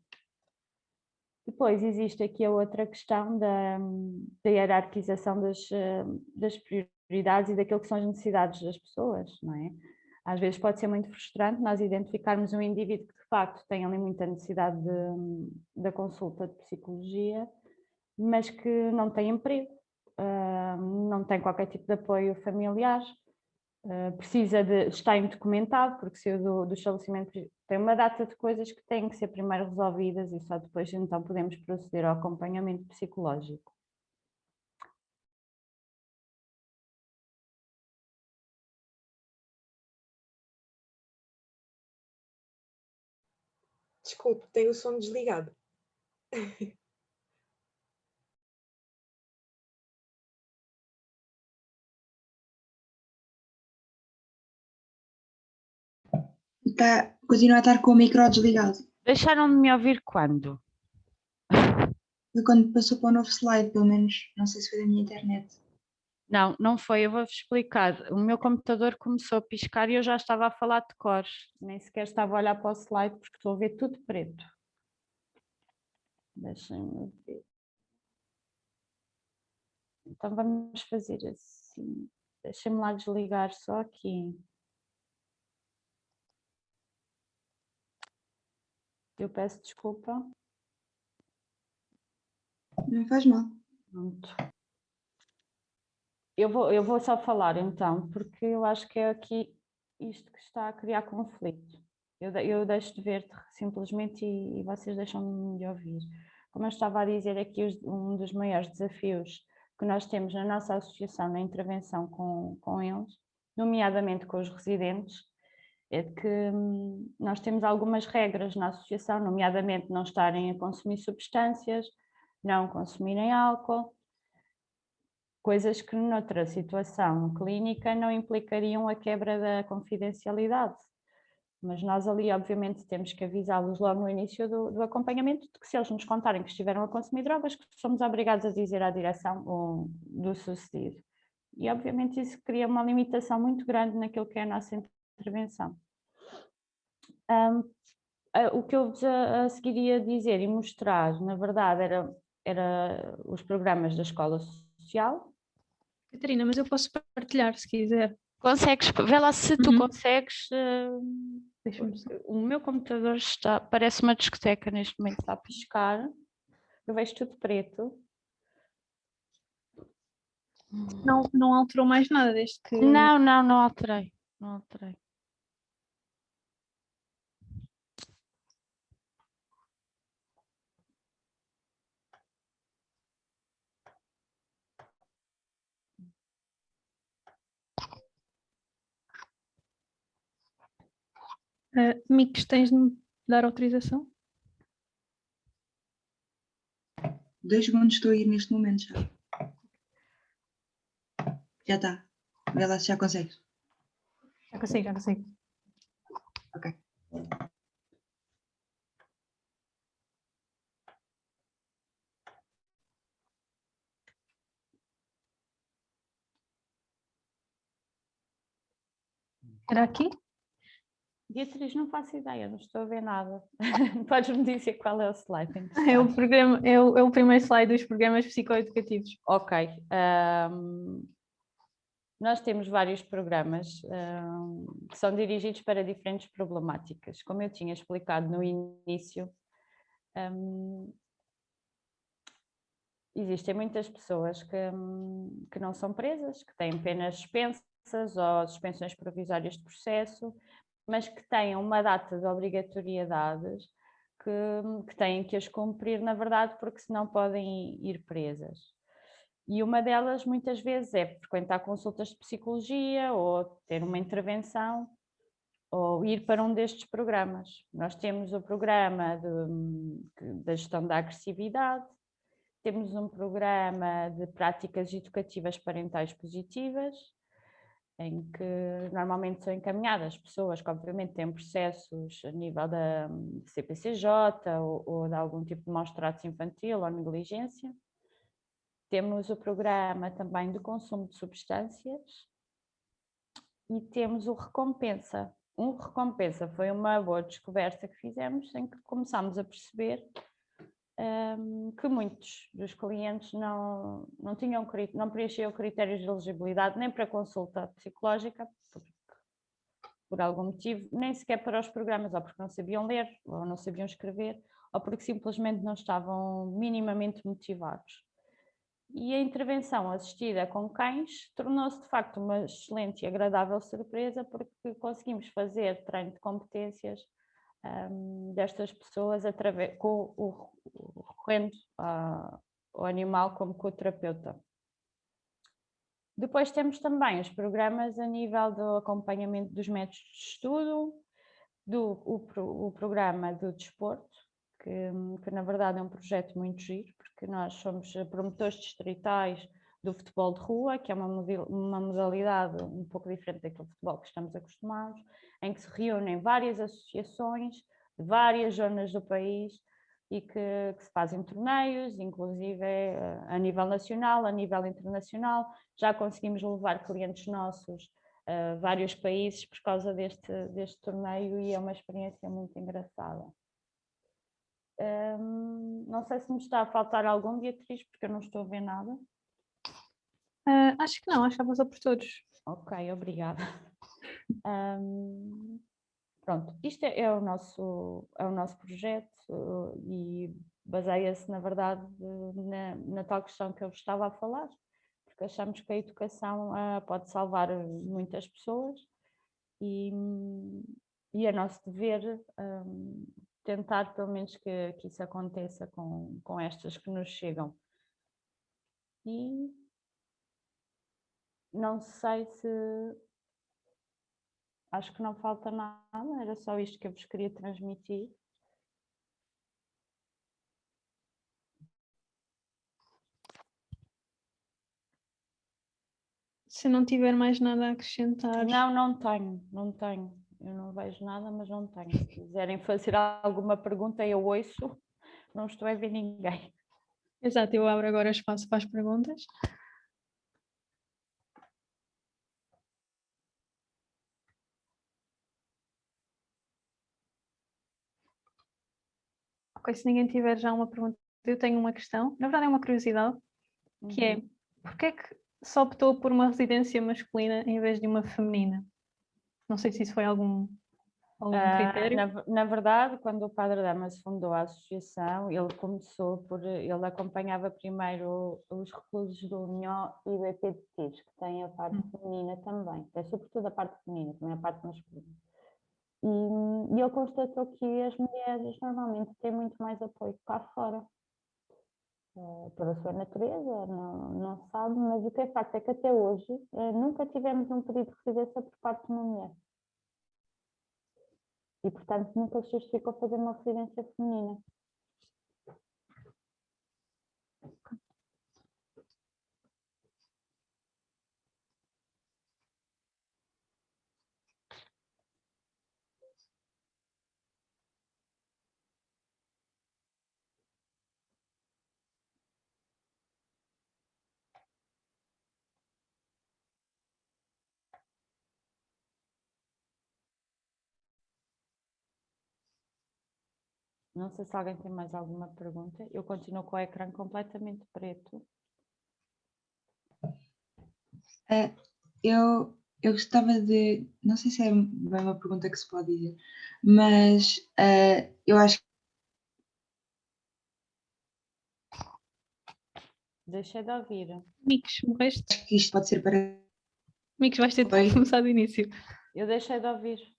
Depois existe aqui a outra questão da hierarquização das prioridades e daquilo que são as necessidades das pessoas, não é? Às vezes pode ser muito frustrante nós identificarmos um indivíduo que de facto tem ali muita necessidade da consulta de psicologia, mas que não tem emprego, não tem qualquer tipo de apoio familiar, está indocumentado porque saiu do estabelecimento, tem uma data de coisas que têm que ser primeiro resolvidas e só depois então podemos proceder ao acompanhamento psicológico. Desculpe, tenho o som desligado. Continua a estar com o micro desligado. Deixaram de me ouvir quando? Foi quando passou para o novo slide, pelo menos. Não sei se foi da minha internet. Não, não foi, eu vou-vos explicar. O meu computador começou a piscar e eu já estava a falar de cor. Nem sequer estava a olhar para o slide porque estou a ver tudo preto. Deixem-me ver. Então vamos fazer assim. Deixem-me lá desligar só aqui. Eu peço desculpa. Não faz mal. Pronto. Eu vou só falar então, porque eu acho que é aqui isto que está a criar conflito. Eu deixo de ver simplesmente e vocês deixam-me de ouvir. Como eu estava a dizer aqui, um dos maiores desafios que nós temos na nossa associação na intervenção com eles, nomeadamente com os residentes, é que nós temos algumas regras na associação, nomeadamente não estarem a consumir substâncias, não consumirem álcool, coisas que noutra situação clínica não implicariam a quebra da confidencialidade. Mas nós ali, obviamente, temos que avisá-los logo no início do acompanhamento de que se eles nos contarem que estiveram a consumir drogas, que somos obrigados a dizer à direção do sucedido. E, obviamente, isso cria uma limitação muito grande naquilo que é a nossa intervenção. O que eu vos a seguir ia dizer e mostrar, na verdade, era os programas da Escola Social. Catarina, mas eu posso partilhar se quiser. Consegues? Vê lá se tu consegues. O meu computador parece uma discoteca neste momento, está a piscar. Eu vejo tudo preto. Não alterou mais nada desde que... Não alterei. Não alterei. Mix, tens de me dar autorização? 2 segundos, estou a ir neste momento já. Já está. Vê lá se já consegues. Já consigo. Ok. Era aqui? Beatriz, não faço ideia, não estou a ver nada. Podes-me dizer qual é o slide? É o programa, é o primeiro slide dos programas psicoeducativos. Ok. Nós temos vários programas que são dirigidos para diferentes problemáticas. Como eu tinha explicado no início, existem muitas pessoas que não são presas, que têm penas suspensas ou suspensões provisórias de processo, mas que têm uma data de obrigatoriedades que têm que as cumprir, na verdade, porque senão podem ir presas. E uma delas, muitas vezes, é frequentar consultas de psicologia ou ter uma intervenção ou ir para um destes programas. Nós temos o programa da gestão da agressividade, temos um programa de práticas educativas parentais positivas, em que normalmente são encaminhadas pessoas que obviamente têm processos a nível da CPCJ ou de algum tipo de maus-tratos infantil ou negligência. Temos o programa também de consumo de substâncias e temos o Recompensa. O Recompensa foi uma boa descoberta que fizemos, em que começámos a perceber que muitos dos clientes não preenchiam critérios de elegibilidade nem para a consulta psicológica, por algum motivo, nem sequer para os programas, ou porque não sabiam ler, ou não sabiam escrever, ou porque simplesmente não estavam minimamente motivados. E a intervenção assistida com cães tornou-se de facto uma excelente e agradável surpresa, porque conseguimos fazer treino de competências destas pessoas recorrendo ao animal como co-terapeuta. Depois temos também os programas a nível do acompanhamento dos métodos de estudo, o programa do desporto, que na verdade é um projeto muito giro, porque nós somos promotores distritais do futebol de rua, que é uma modalidade um pouco diferente daquele futebol que estamos acostumados, em que se reúnem várias associações de várias zonas do país e que se fazem torneios, inclusive a nível nacional, a nível internacional. Já conseguimos levar clientes nossos a vários países por causa deste torneio e é uma experiência muito engraçada. Não sei se me está a faltar algum, Beatriz, porque eu não estou a ver nada. Acho que não, acho que já passou por todos. Ok, obrigada. Pronto, isto é o nosso projeto e baseia-se, na verdade, na tal questão que eu estava a falar, porque achamos que a educação pode salvar muitas pessoas e é nosso dever tentar, pelo menos, que isso aconteça com estas que nos chegam. E não sei se... Acho que não falta nada, era só isto que eu vos queria transmitir. Se não tiver mais nada a acrescentar... Não tenho. Eu não vejo nada, mas não tenho. Se quiserem fazer alguma pergunta, eu ouço. Não estou a ver ninguém. Exato, eu abro agora espaço para as perguntas. Ok, se ninguém tiver já uma pergunta, eu tenho uma questão. Na verdade é uma curiosidade, que é, porque é que se optou por uma residência masculina em vez de uma feminina? Não sei se isso foi algum critério. Na verdade, quando o Padre Damas fundou a associação, ele acompanhava primeiro os reclusos do União e do EPDTs, que têm a parte feminina também, é sobretudo a parte feminina, também a parte masculina. E ele constatou que as mulheres normalmente têm muito mais apoio cá fora, pela sua natureza, não sabe, mas o que é facto é que até hoje nunca tivemos um pedido de residência por parte de uma mulher. E, portanto, nunca se justificou fazer uma residência feminina. Não sei se alguém tem mais alguma pergunta. Eu continuo com o ecrã completamente preto. Eu gostava de... Não sei se é bem uma pergunta que se pode dizer, mas eu acho que... Deixei de ouvir. Mix, morreste? Acho que isto pode ser para... Mix, vais ter de começar do início. Eu deixei de ouvir.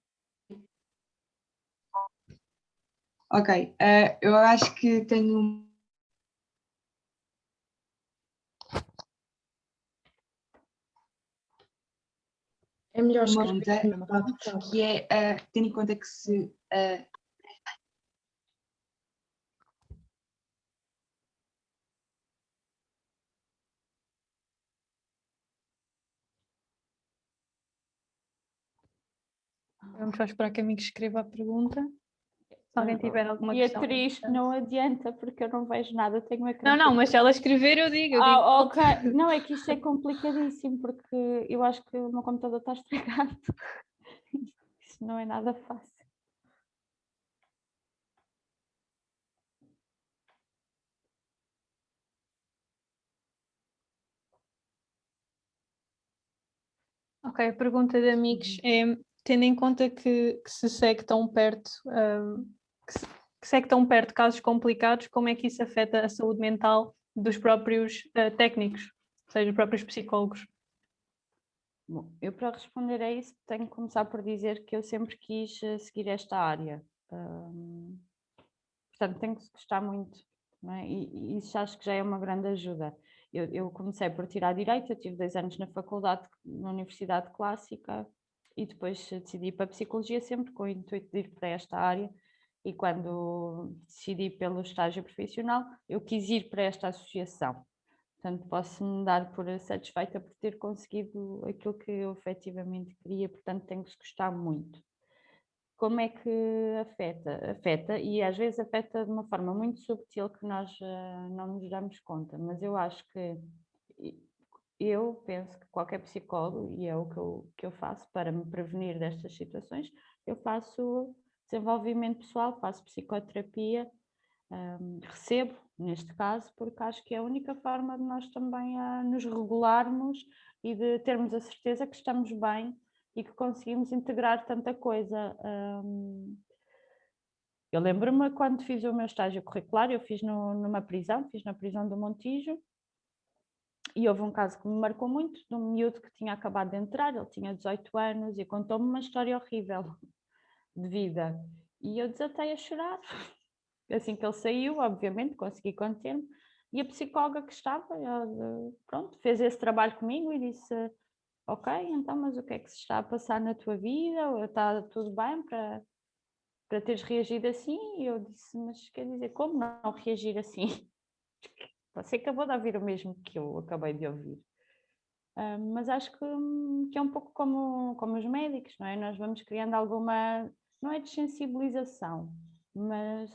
Ok, eu acho que tenho... É melhor uma escrever. pergunta que é, tendo em conta que se... Vamos só esperar que a amiga escreva a pergunta. Se alguém tiver alguma questão. Beatriz, não adianta, porque eu não vejo nada. Tenho um ecrã. Não, mas se ela escrever, eu digo. Ok. Não, é que isto é complicadíssimo, porque eu acho que o meu computador está estragado. Isto não é nada fácil. Ok, a pergunta de amigos é, tendo em conta que se segue tão perto, que segue tão perto casos complicados, como é que isso afeta a saúde mental dos próprios técnicos, ou seja, dos próprios psicólogos? Bom, eu para responder a isso tenho que começar por dizer que eu sempre quis seguir esta área. Portanto, tenho que gostar muito, não é? E isso acho que já é uma grande ajuda. Eu comecei por tirar Direito, eu tive 2 anos na faculdade, na Universidade Clássica, e depois decidi ir para a Psicologia, sempre com o intuito de ir para esta área. E quando decidi pelo estágio profissional, eu quis ir para esta associação. Portanto, posso-me dar por satisfeita por ter conseguido aquilo que eu efetivamente queria, portanto, tenho que gostar muito. Como é que afeta? Afeta, e às vezes afeta de uma forma muito subtil que nós não nos damos conta, mas eu acho que, eu penso que qualquer psicólogo, e é o que eu faço para me prevenir destas situações, eu faço desenvolvimento pessoal, faço psicoterapia, recebo, neste caso, porque acho que é a única forma de nós também nos regularmos e de termos a certeza que estamos bem e que conseguimos integrar tanta coisa. Eu lembro-me quando fiz o meu estágio curricular, eu fiz numa prisão, fiz na prisão do Montijo, e houve um caso que me marcou muito, de um miúdo que tinha acabado de entrar, ele tinha 18 anos e contou-me uma história horrível de vida. E eu desatei a chorar. Assim que ele saiu, obviamente, consegui conter-me. E a psicóloga que estava, ela, pronto, fez esse trabalho comigo e disse: ok, então, mas o que é que se está a passar na tua vida? Está tudo bem para teres reagido assim? E eu disse: mas quer dizer, como não reagir assim? Você acabou de ouvir o mesmo que eu acabei de ouvir. Mas acho que é um pouco como os médicos, não é? Nós vamos criando alguma, não é desensibilização, mas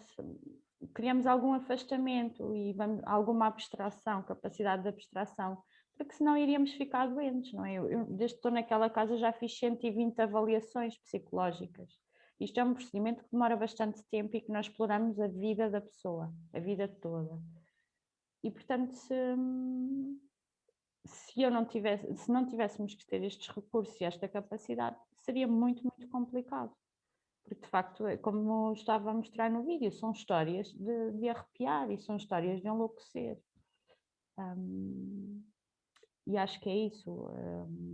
criamos algum afastamento e alguma abstração, capacidade de abstração, porque senão iríamos ficar doentes, não é? Eu desde que estou naquela casa já fiz 120 avaliações psicológicas. Isto é um procedimento que demora bastante tempo e que nós exploramos a vida da pessoa, a vida toda. E portanto, se não tivéssemos que ter estes recursos e esta capacidade, seria muito, muito complicado. Porque, de facto, como estava a mostrar no vídeo, são histórias de arrepiar e são histórias de enlouquecer. E acho que é isso.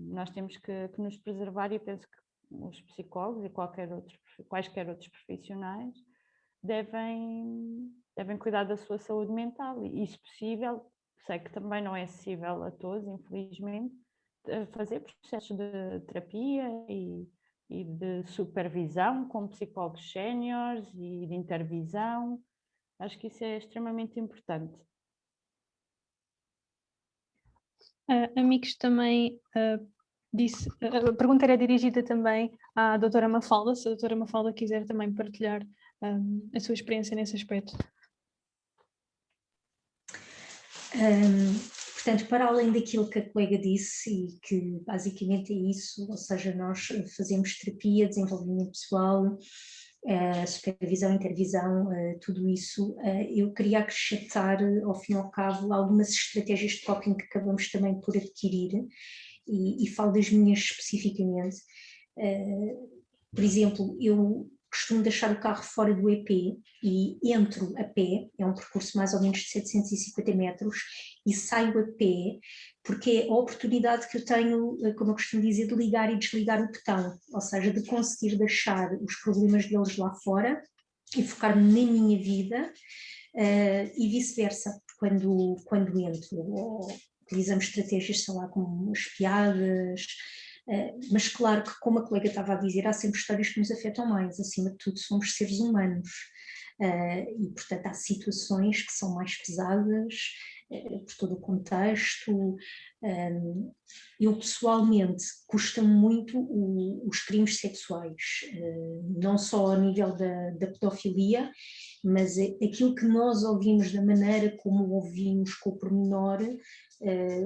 Nós temos que nos preservar, e eu penso que os psicólogos e quaisquer outros profissionais devem cuidar da sua saúde mental e, se possível, sei que também não é acessível a todos, infelizmente, fazer processos de terapia e de supervisão com psicólogos séniores e de intervisão. Acho que isso é extremamente importante. Amigos também disse, a pergunta era dirigida também à doutora Mafalda, se a doutora Mafalda quiser também partilhar a sua experiência nesse aspecto. Portanto, para além daquilo que a colega disse, e que basicamente é isso, ou seja, nós fazemos terapia, desenvolvimento pessoal, supervisão, intervisão, tudo isso, eu queria acrescentar, ao fim e ao cabo, algumas estratégias de coping que acabamos também por adquirir, e falo das minhas especificamente. Por exemplo, eu costumo deixar o carro fora do EP e entro a pé, é um percurso mais ou menos de 750 metros, e saio a pé, porque é a oportunidade que eu tenho, como eu costumo dizer, de ligar e desligar o botão, ou seja, de conseguir deixar os problemas deles lá fora e focar-me na minha vida, e vice-versa, quando entro, ou utilizamos estratégias, sei lá, como as piadas. Mas claro que, como a colega estava a dizer, há sempre histórias que nos afetam mais, acima de tudo somos seres humanos, e portanto há situações que são mais pesadas, por todo o contexto. Eu pessoalmente custa-me muito os crimes sexuais, não só a nível da pedofilia, mas aquilo que nós ouvimos, da maneira como ouvimos, com o pormenor.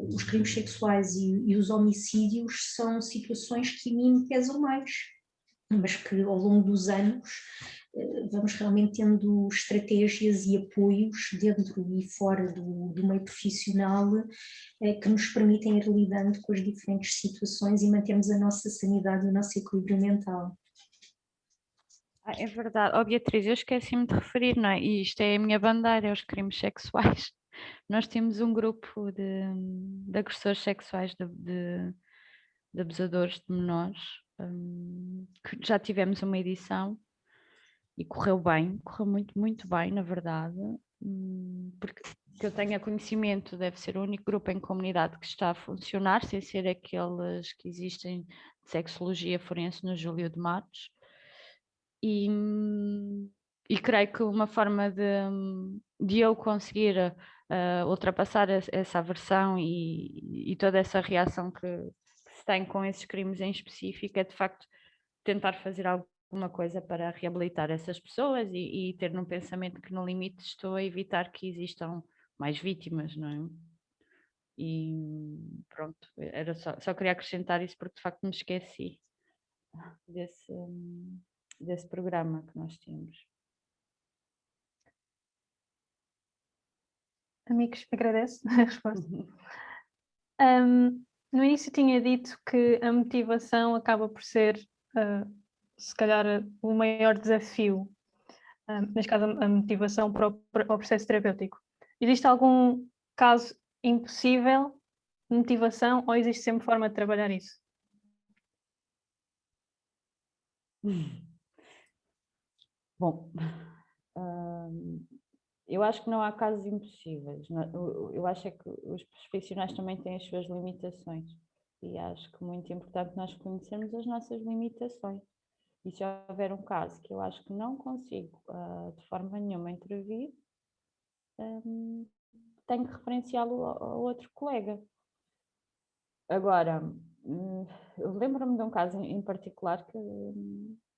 Os crimes sexuais e os homicídios são situações que a mim me pesam mais, mas que ao longo dos anos vamos realmente tendo estratégias e apoios dentro e fora do meio profissional que nos permitem ir lidando com as diferentes situações e mantermos a nossa sanidade e o nosso equilíbrio mental. É verdade. Oh, Beatriz, eu esqueci-me de referir, não é? E isto é a minha bandeira, é os crimes sexuais. Nós temos um grupo de agressores sexuais, de abusadores de menores, que já tivemos uma edição e correu bem, correu muito, muito bem, na verdade, porque que eu tenha conhecimento, deve ser o único grupo em comunidade que está a funcionar, sem ser aqueles que existem de sexologia forense no Júlio de Matos. E creio que uma forma de eu conseguir ultrapassar essa aversão e toda essa reação que se tem com esses crimes em específico é de facto tentar fazer alguma coisa para reabilitar essas pessoas e ter num pensamento que no limite estou a evitar que existam mais vítimas, não é? E pronto, era só queria acrescentar isso porque de facto me esqueci desse programa que nós temos. Amigos, agradeço a resposta. No início tinha dito que a motivação acaba por ser, se calhar, o maior desafio, neste caso a motivação para o processo terapêutico. Existe algum caso impossível de motivação ou existe sempre forma de trabalhar isso? Bom, eu acho que não há casos impossíveis. Eu acho é que os profissionais também têm as suas limitações e acho que é muito importante nós conhecermos as nossas limitações. E se houver um caso que eu acho que não consigo de forma nenhuma intervir, tenho que referenciá-lo a outro colega. Agora, eu lembro-me de um caso em particular que,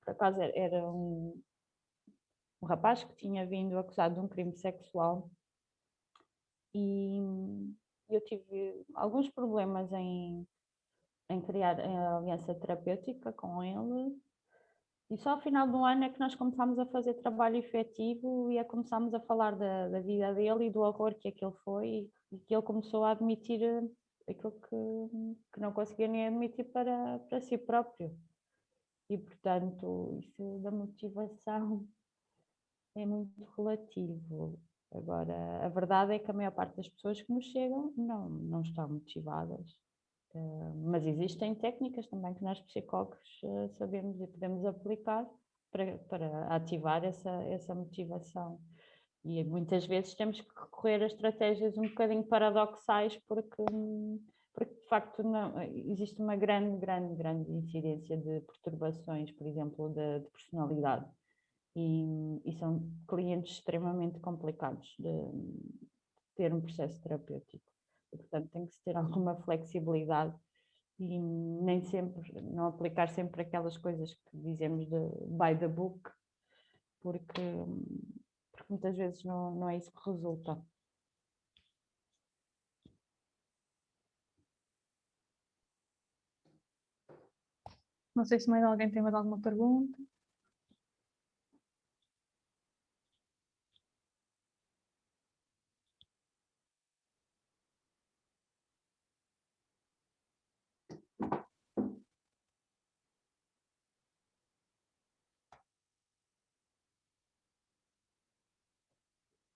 por acaso, era um rapaz que tinha vindo acusado de um crime sexual e eu tive alguns problemas em criar a aliança terapêutica com ele e só ao final de um ano é que nós começámos a fazer trabalho efetivo e começámos a falar da vida dele e do horror que aquilo foi e que ele começou a admitir aquilo que não conseguia nem admitir para si próprio. E, portanto, isso da motivação é muito relativo. Agora, a verdade é que a maior parte das pessoas que nos chegam não estão motivadas. Mas existem técnicas também que nós psicólogos sabemos e podemos aplicar para ativar essa motivação. E muitas vezes temos que recorrer a estratégias um bocadinho paradoxais porque de facto existe uma grande incidência de perturbações, por exemplo, de personalidade. E são clientes extremamente complicados de ter um processo terapêutico. E, portanto, tem que se ter alguma flexibilidade e nem sempre, não aplicar sempre aquelas coisas que dizemos de by the book, porque muitas vezes não é isso que resulta. Não sei se mais alguém tem mais alguma pergunta.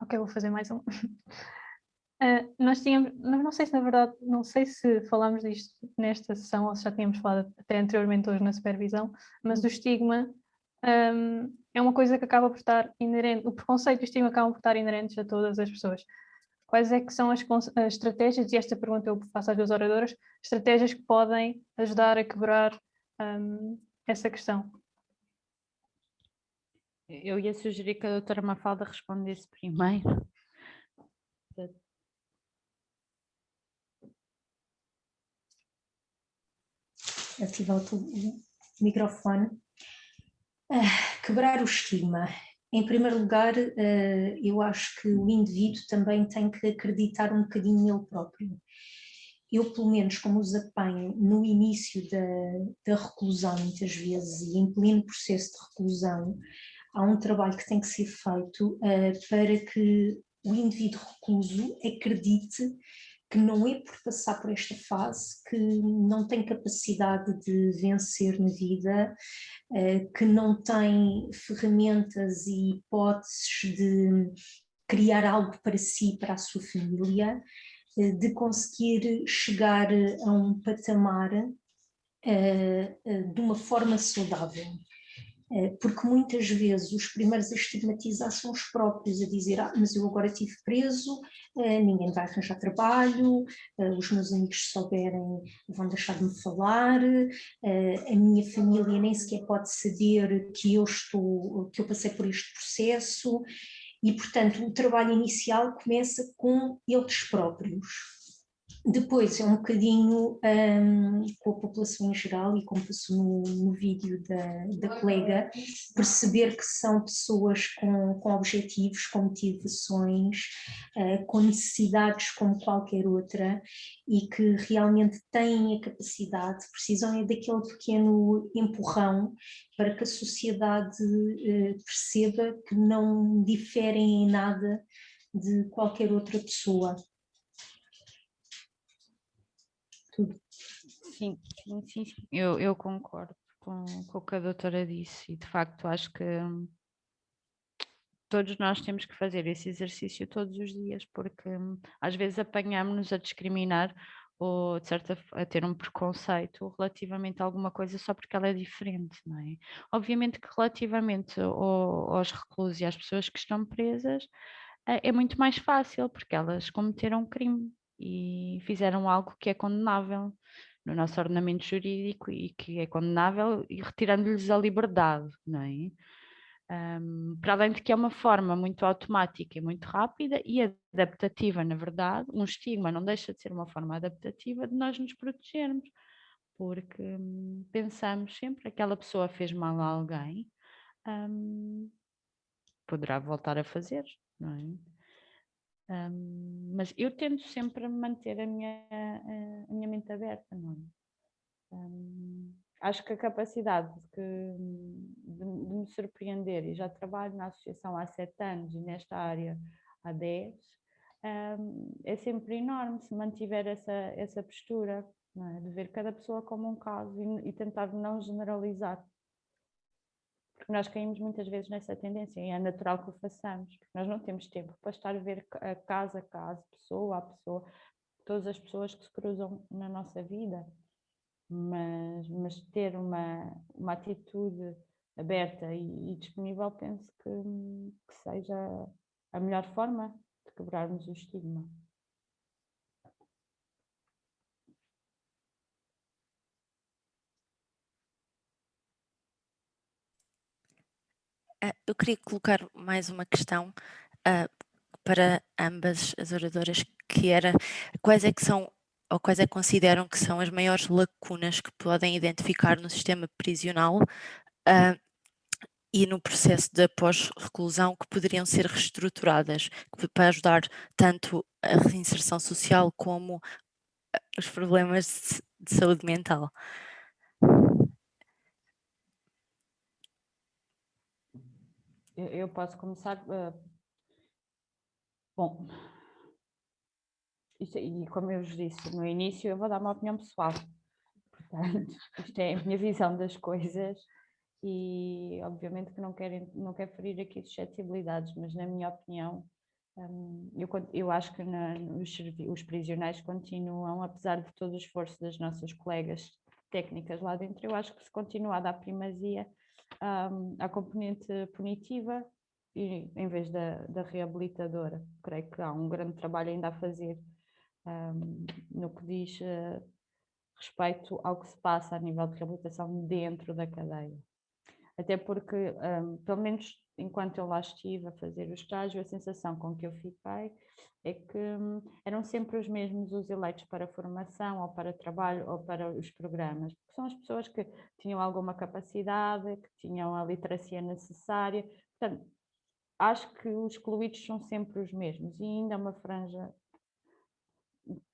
Ok, vou fazer mais um. Nós tínhamos, não sei se na verdade, não sei se falámos disto nesta sessão ou se já tínhamos falado até anteriormente hoje na supervisão, mas o estigma é uma coisa que acaba por estar inerente, o preconceito e o estigma acabam por estar inerentes a todas as pessoas. Quais é que são as estratégias, e esta pergunta eu faço às duas oradoras, estratégias que podem ajudar a quebrar essa questão? Eu ia sugerir que a doutora Mafalda respondesse primeiro. Ativar o microfone. Quebrar o estigma. Em primeiro lugar, eu acho que o indivíduo também tem que acreditar um bocadinho nele próprio. eu pelo menos como os apanho no início da reclusão muitas vezes e em pleno processo de reclusão, há um trabalho que tem que ser feito para que o indivíduo recluso acredite que não é por passar por esta fase que não tem capacidade de vencer na vida, que não tem ferramentas e hipóteses de criar algo para si, para a sua família, de conseguir chegar a um patamar de uma forma saudável. Porque muitas vezes os primeiros a estigmatizar são os próprios, a dizer, mas eu agora estive preso, ninguém vai arranjar trabalho, os meus amigos se souberem vão deixar de me falar, a minha família nem sequer pode saber que eu passei por este processo, e portanto o trabalho inicial começa com eles próprios. Depois é um bocadinho com a população em geral, e como passou no vídeo da colega, perceber que são pessoas com objetivos, com motivações, com necessidades como qualquer outra, e que realmente têm a capacidade, precisam é daquele pequeno empurrão para que a sociedade perceba que não diferem em nada de qualquer outra pessoa. Sim, sim, sim. Eu concordo com o que a doutora disse, e de facto acho que todos nós temos que fazer esse exercício todos os dias, porque às vezes apanhamos-nos a discriminar ou a ter um preconceito relativamente a alguma coisa só porque ela é diferente, não é? Obviamente que relativamente aos reclusos e às pessoas que estão presas, é muito mais fácil, porque elas cometeram um crime e fizeram algo que é condenável no nosso ordenamento jurídico e que é condenável, e retirando-lhes a liberdade, não é? Para além de que é uma forma muito automática e muito rápida e adaptativa, na verdade, um estigma não deixa de ser uma forma adaptativa de nós nos protegermos, porque pensamos sempre que aquela pessoa fez mal a alguém, poderá voltar a fazer, não é? Mas eu tento sempre manter a minha mente aberta, não é? Acho que a capacidade de me surpreender, e já trabalho na associação há 7 anos e nesta área há 10, é sempre enorme se mantiver essa postura, não é? De ver cada pessoa como um caso e tentar não generalizar. Porque nós caímos muitas vezes nessa tendência e é natural que o façamos, porque nós não temos tempo para estar a ver caso a caso, pessoa a pessoa, todas as pessoas que se cruzam na nossa vida, mas ter uma atitude aberta e disponível, penso que seja a melhor forma de quebrarmos o estigma. Eu queria colocar mais uma questão para ambas as oradoras, que era quais é que são, ou quais é que consideram que são as maiores lacunas que podem identificar no sistema prisional e no processo de pós-reclusão que poderiam ser reestruturadas para ajudar tanto a reinserção social como os problemas de saúde mental. Eu posso começar. Bom, e como eu vos disse no início, eu vou dar uma opinião pessoal. Portanto, isto é a minha visão das coisas e obviamente que não quero ferir aqui suscetibilidades, mas na minha opinião, eu acho que os prisioneiros continuam, apesar de todo o esforço das nossas colegas técnicas lá dentro, eu acho que se continua a dar primazia à componente punitiva em vez da reabilitadora. Creio que há um grande trabalho ainda a fazer no que diz respeito ao que se passa a nível de reabilitação dentro da cadeia. Até porque, pelo menos enquanto eu lá estive a fazer o estágio, a sensação com que eu fiquei é que eram sempre os mesmos os eleitos para a formação ou para trabalho ou para os programas, porque são as pessoas que tinham alguma capacidade, que tinham a literacia necessária. Portanto, acho que os excluídos são sempre os mesmos e ainda uma franja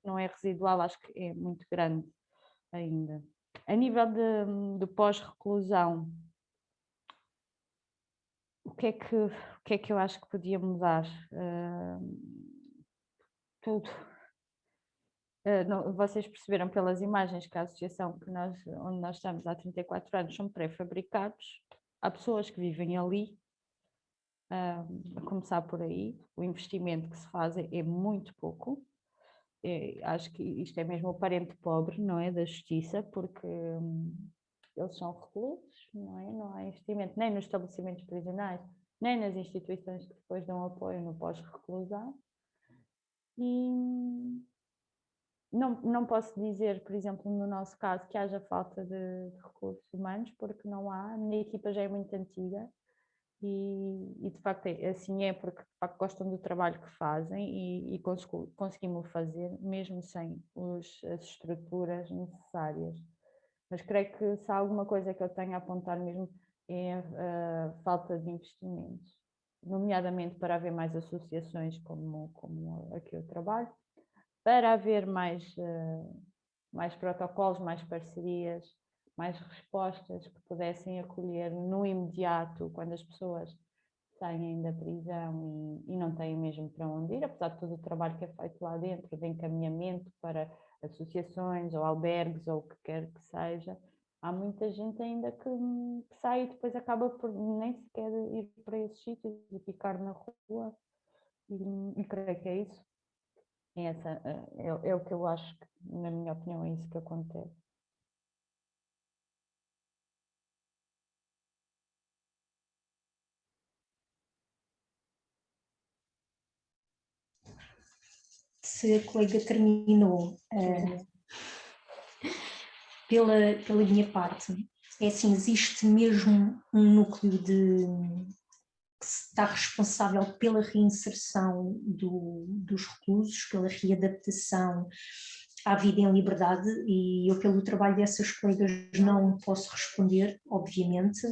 não é residual, acho que é muito grande ainda. A nível de pós-reclusão, o que é que eu acho que podia mudar? Tudo. Vocês perceberam pelas imagens que a associação onde nós estamos há 34 anos são pré-fabricados. Há pessoas que vivem ali, a começar por aí. O investimento que se faz é muito pouco. Acho que isto é mesmo o parente pobre, não é, da justiça, porque eles são reclusos, não é? Não há investimento nem nos estabelecimentos prisionais, nem nas instituições que depois dão apoio no pós-reclusão. E não posso dizer, por exemplo, no nosso caso, que haja falta de recursos humanos, porque não há. A minha equipa já é muito antiga e de facto assim é, porque de facto gostam do trabalho que fazem e conseguimos fazer, mesmo sem as estruturas necessárias. Mas creio que se há alguma coisa que eu tenho a apontar mesmo é a falta de investimentos, nomeadamente para haver mais associações como a que eu trabalho, para haver mais protocolos, mais parcerias, mais respostas que pudessem acolher no imediato, quando as pessoas saem da prisão e não têm mesmo para onde ir, apesar de todo o trabalho que é feito lá dentro, de encaminhamento para associações ou albergues ou o que quer que seja. Há muita gente ainda que sai e depois acaba por nem sequer ir para esses sítios e ficar na rua, e creio que é isso. É o que eu acho que, na minha opinião, é isso que acontece. Se a colega terminou, pela minha parte, é assim, existe mesmo um núcleo que está responsável pela reinserção dos reclusos, pela readaptação à vida em liberdade, e eu, pelo trabalho dessas colegas, não posso responder, obviamente.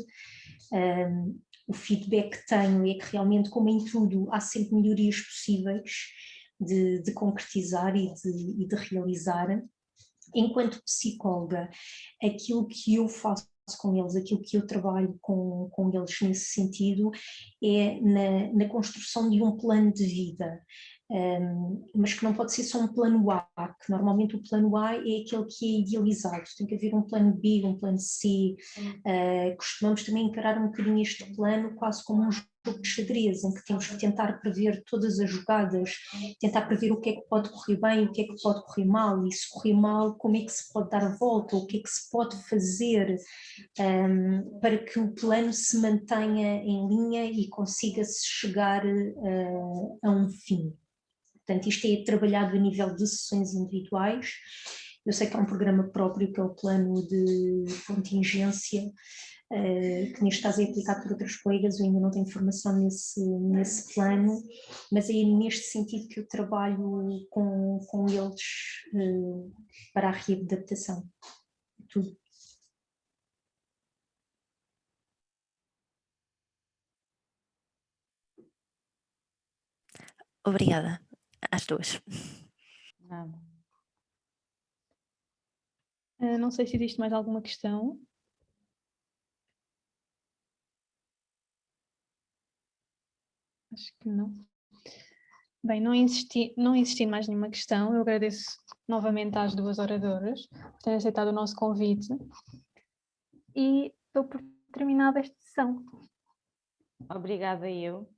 O feedback que tenho é que realmente, como em tudo, há sempre melhorias possíveis de concretizar e de realizar. Enquanto psicóloga, aquilo que eu faço com eles, aquilo que eu trabalho com eles nesse sentido é na construção de um plano de vida, mas que não pode ser só um plano A, que normalmente o plano A é aquele que é idealizado, tem que haver um plano B, um plano C. Costumamos também encarar um bocadinho este plano quase como um jogo de xadrez, em que temos que tentar prever todas as jogadas, tentar prever o que é que pode correr bem, o que é que pode correr mal, e se correr mal, como é que se pode dar a volta, o que é que se pode fazer para que o plano se mantenha em linha e consiga-se chegar a um fim. Portanto, isto é trabalhado a nível de sessões individuais. Eu sei que há um programa próprio, que é o plano de contingência, que neste caso é aplicado por outros colegas. Eu ainda não tenho formação nesse plano, mas é neste sentido que eu trabalho com eles para a readaptação. Tudo. Obrigada às duas. Nada. Não sei se existe mais alguma questão. Acho que não. Bem, não insistindo mais nenhuma questão, eu agradeço novamente às duas oradoras por terem aceitado o nosso convite e dou por terminada esta sessão. Obrigada eu.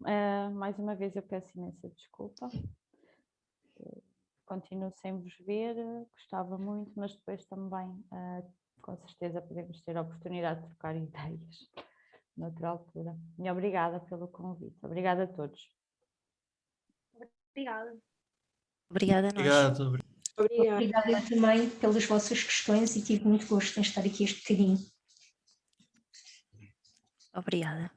Mais uma vez eu peço imensa desculpa. Continuo sem vos ver, gostava muito, mas depois também, com certeza, podemos ter a oportunidade de trocar ideias noutra altura. E obrigada pelo convite. Obrigada a todos. Obrigada. Obrigada a nós. Obrigada também pelas vossas questões e tive muito gosto em estar aqui este bocadinho. Obrigada.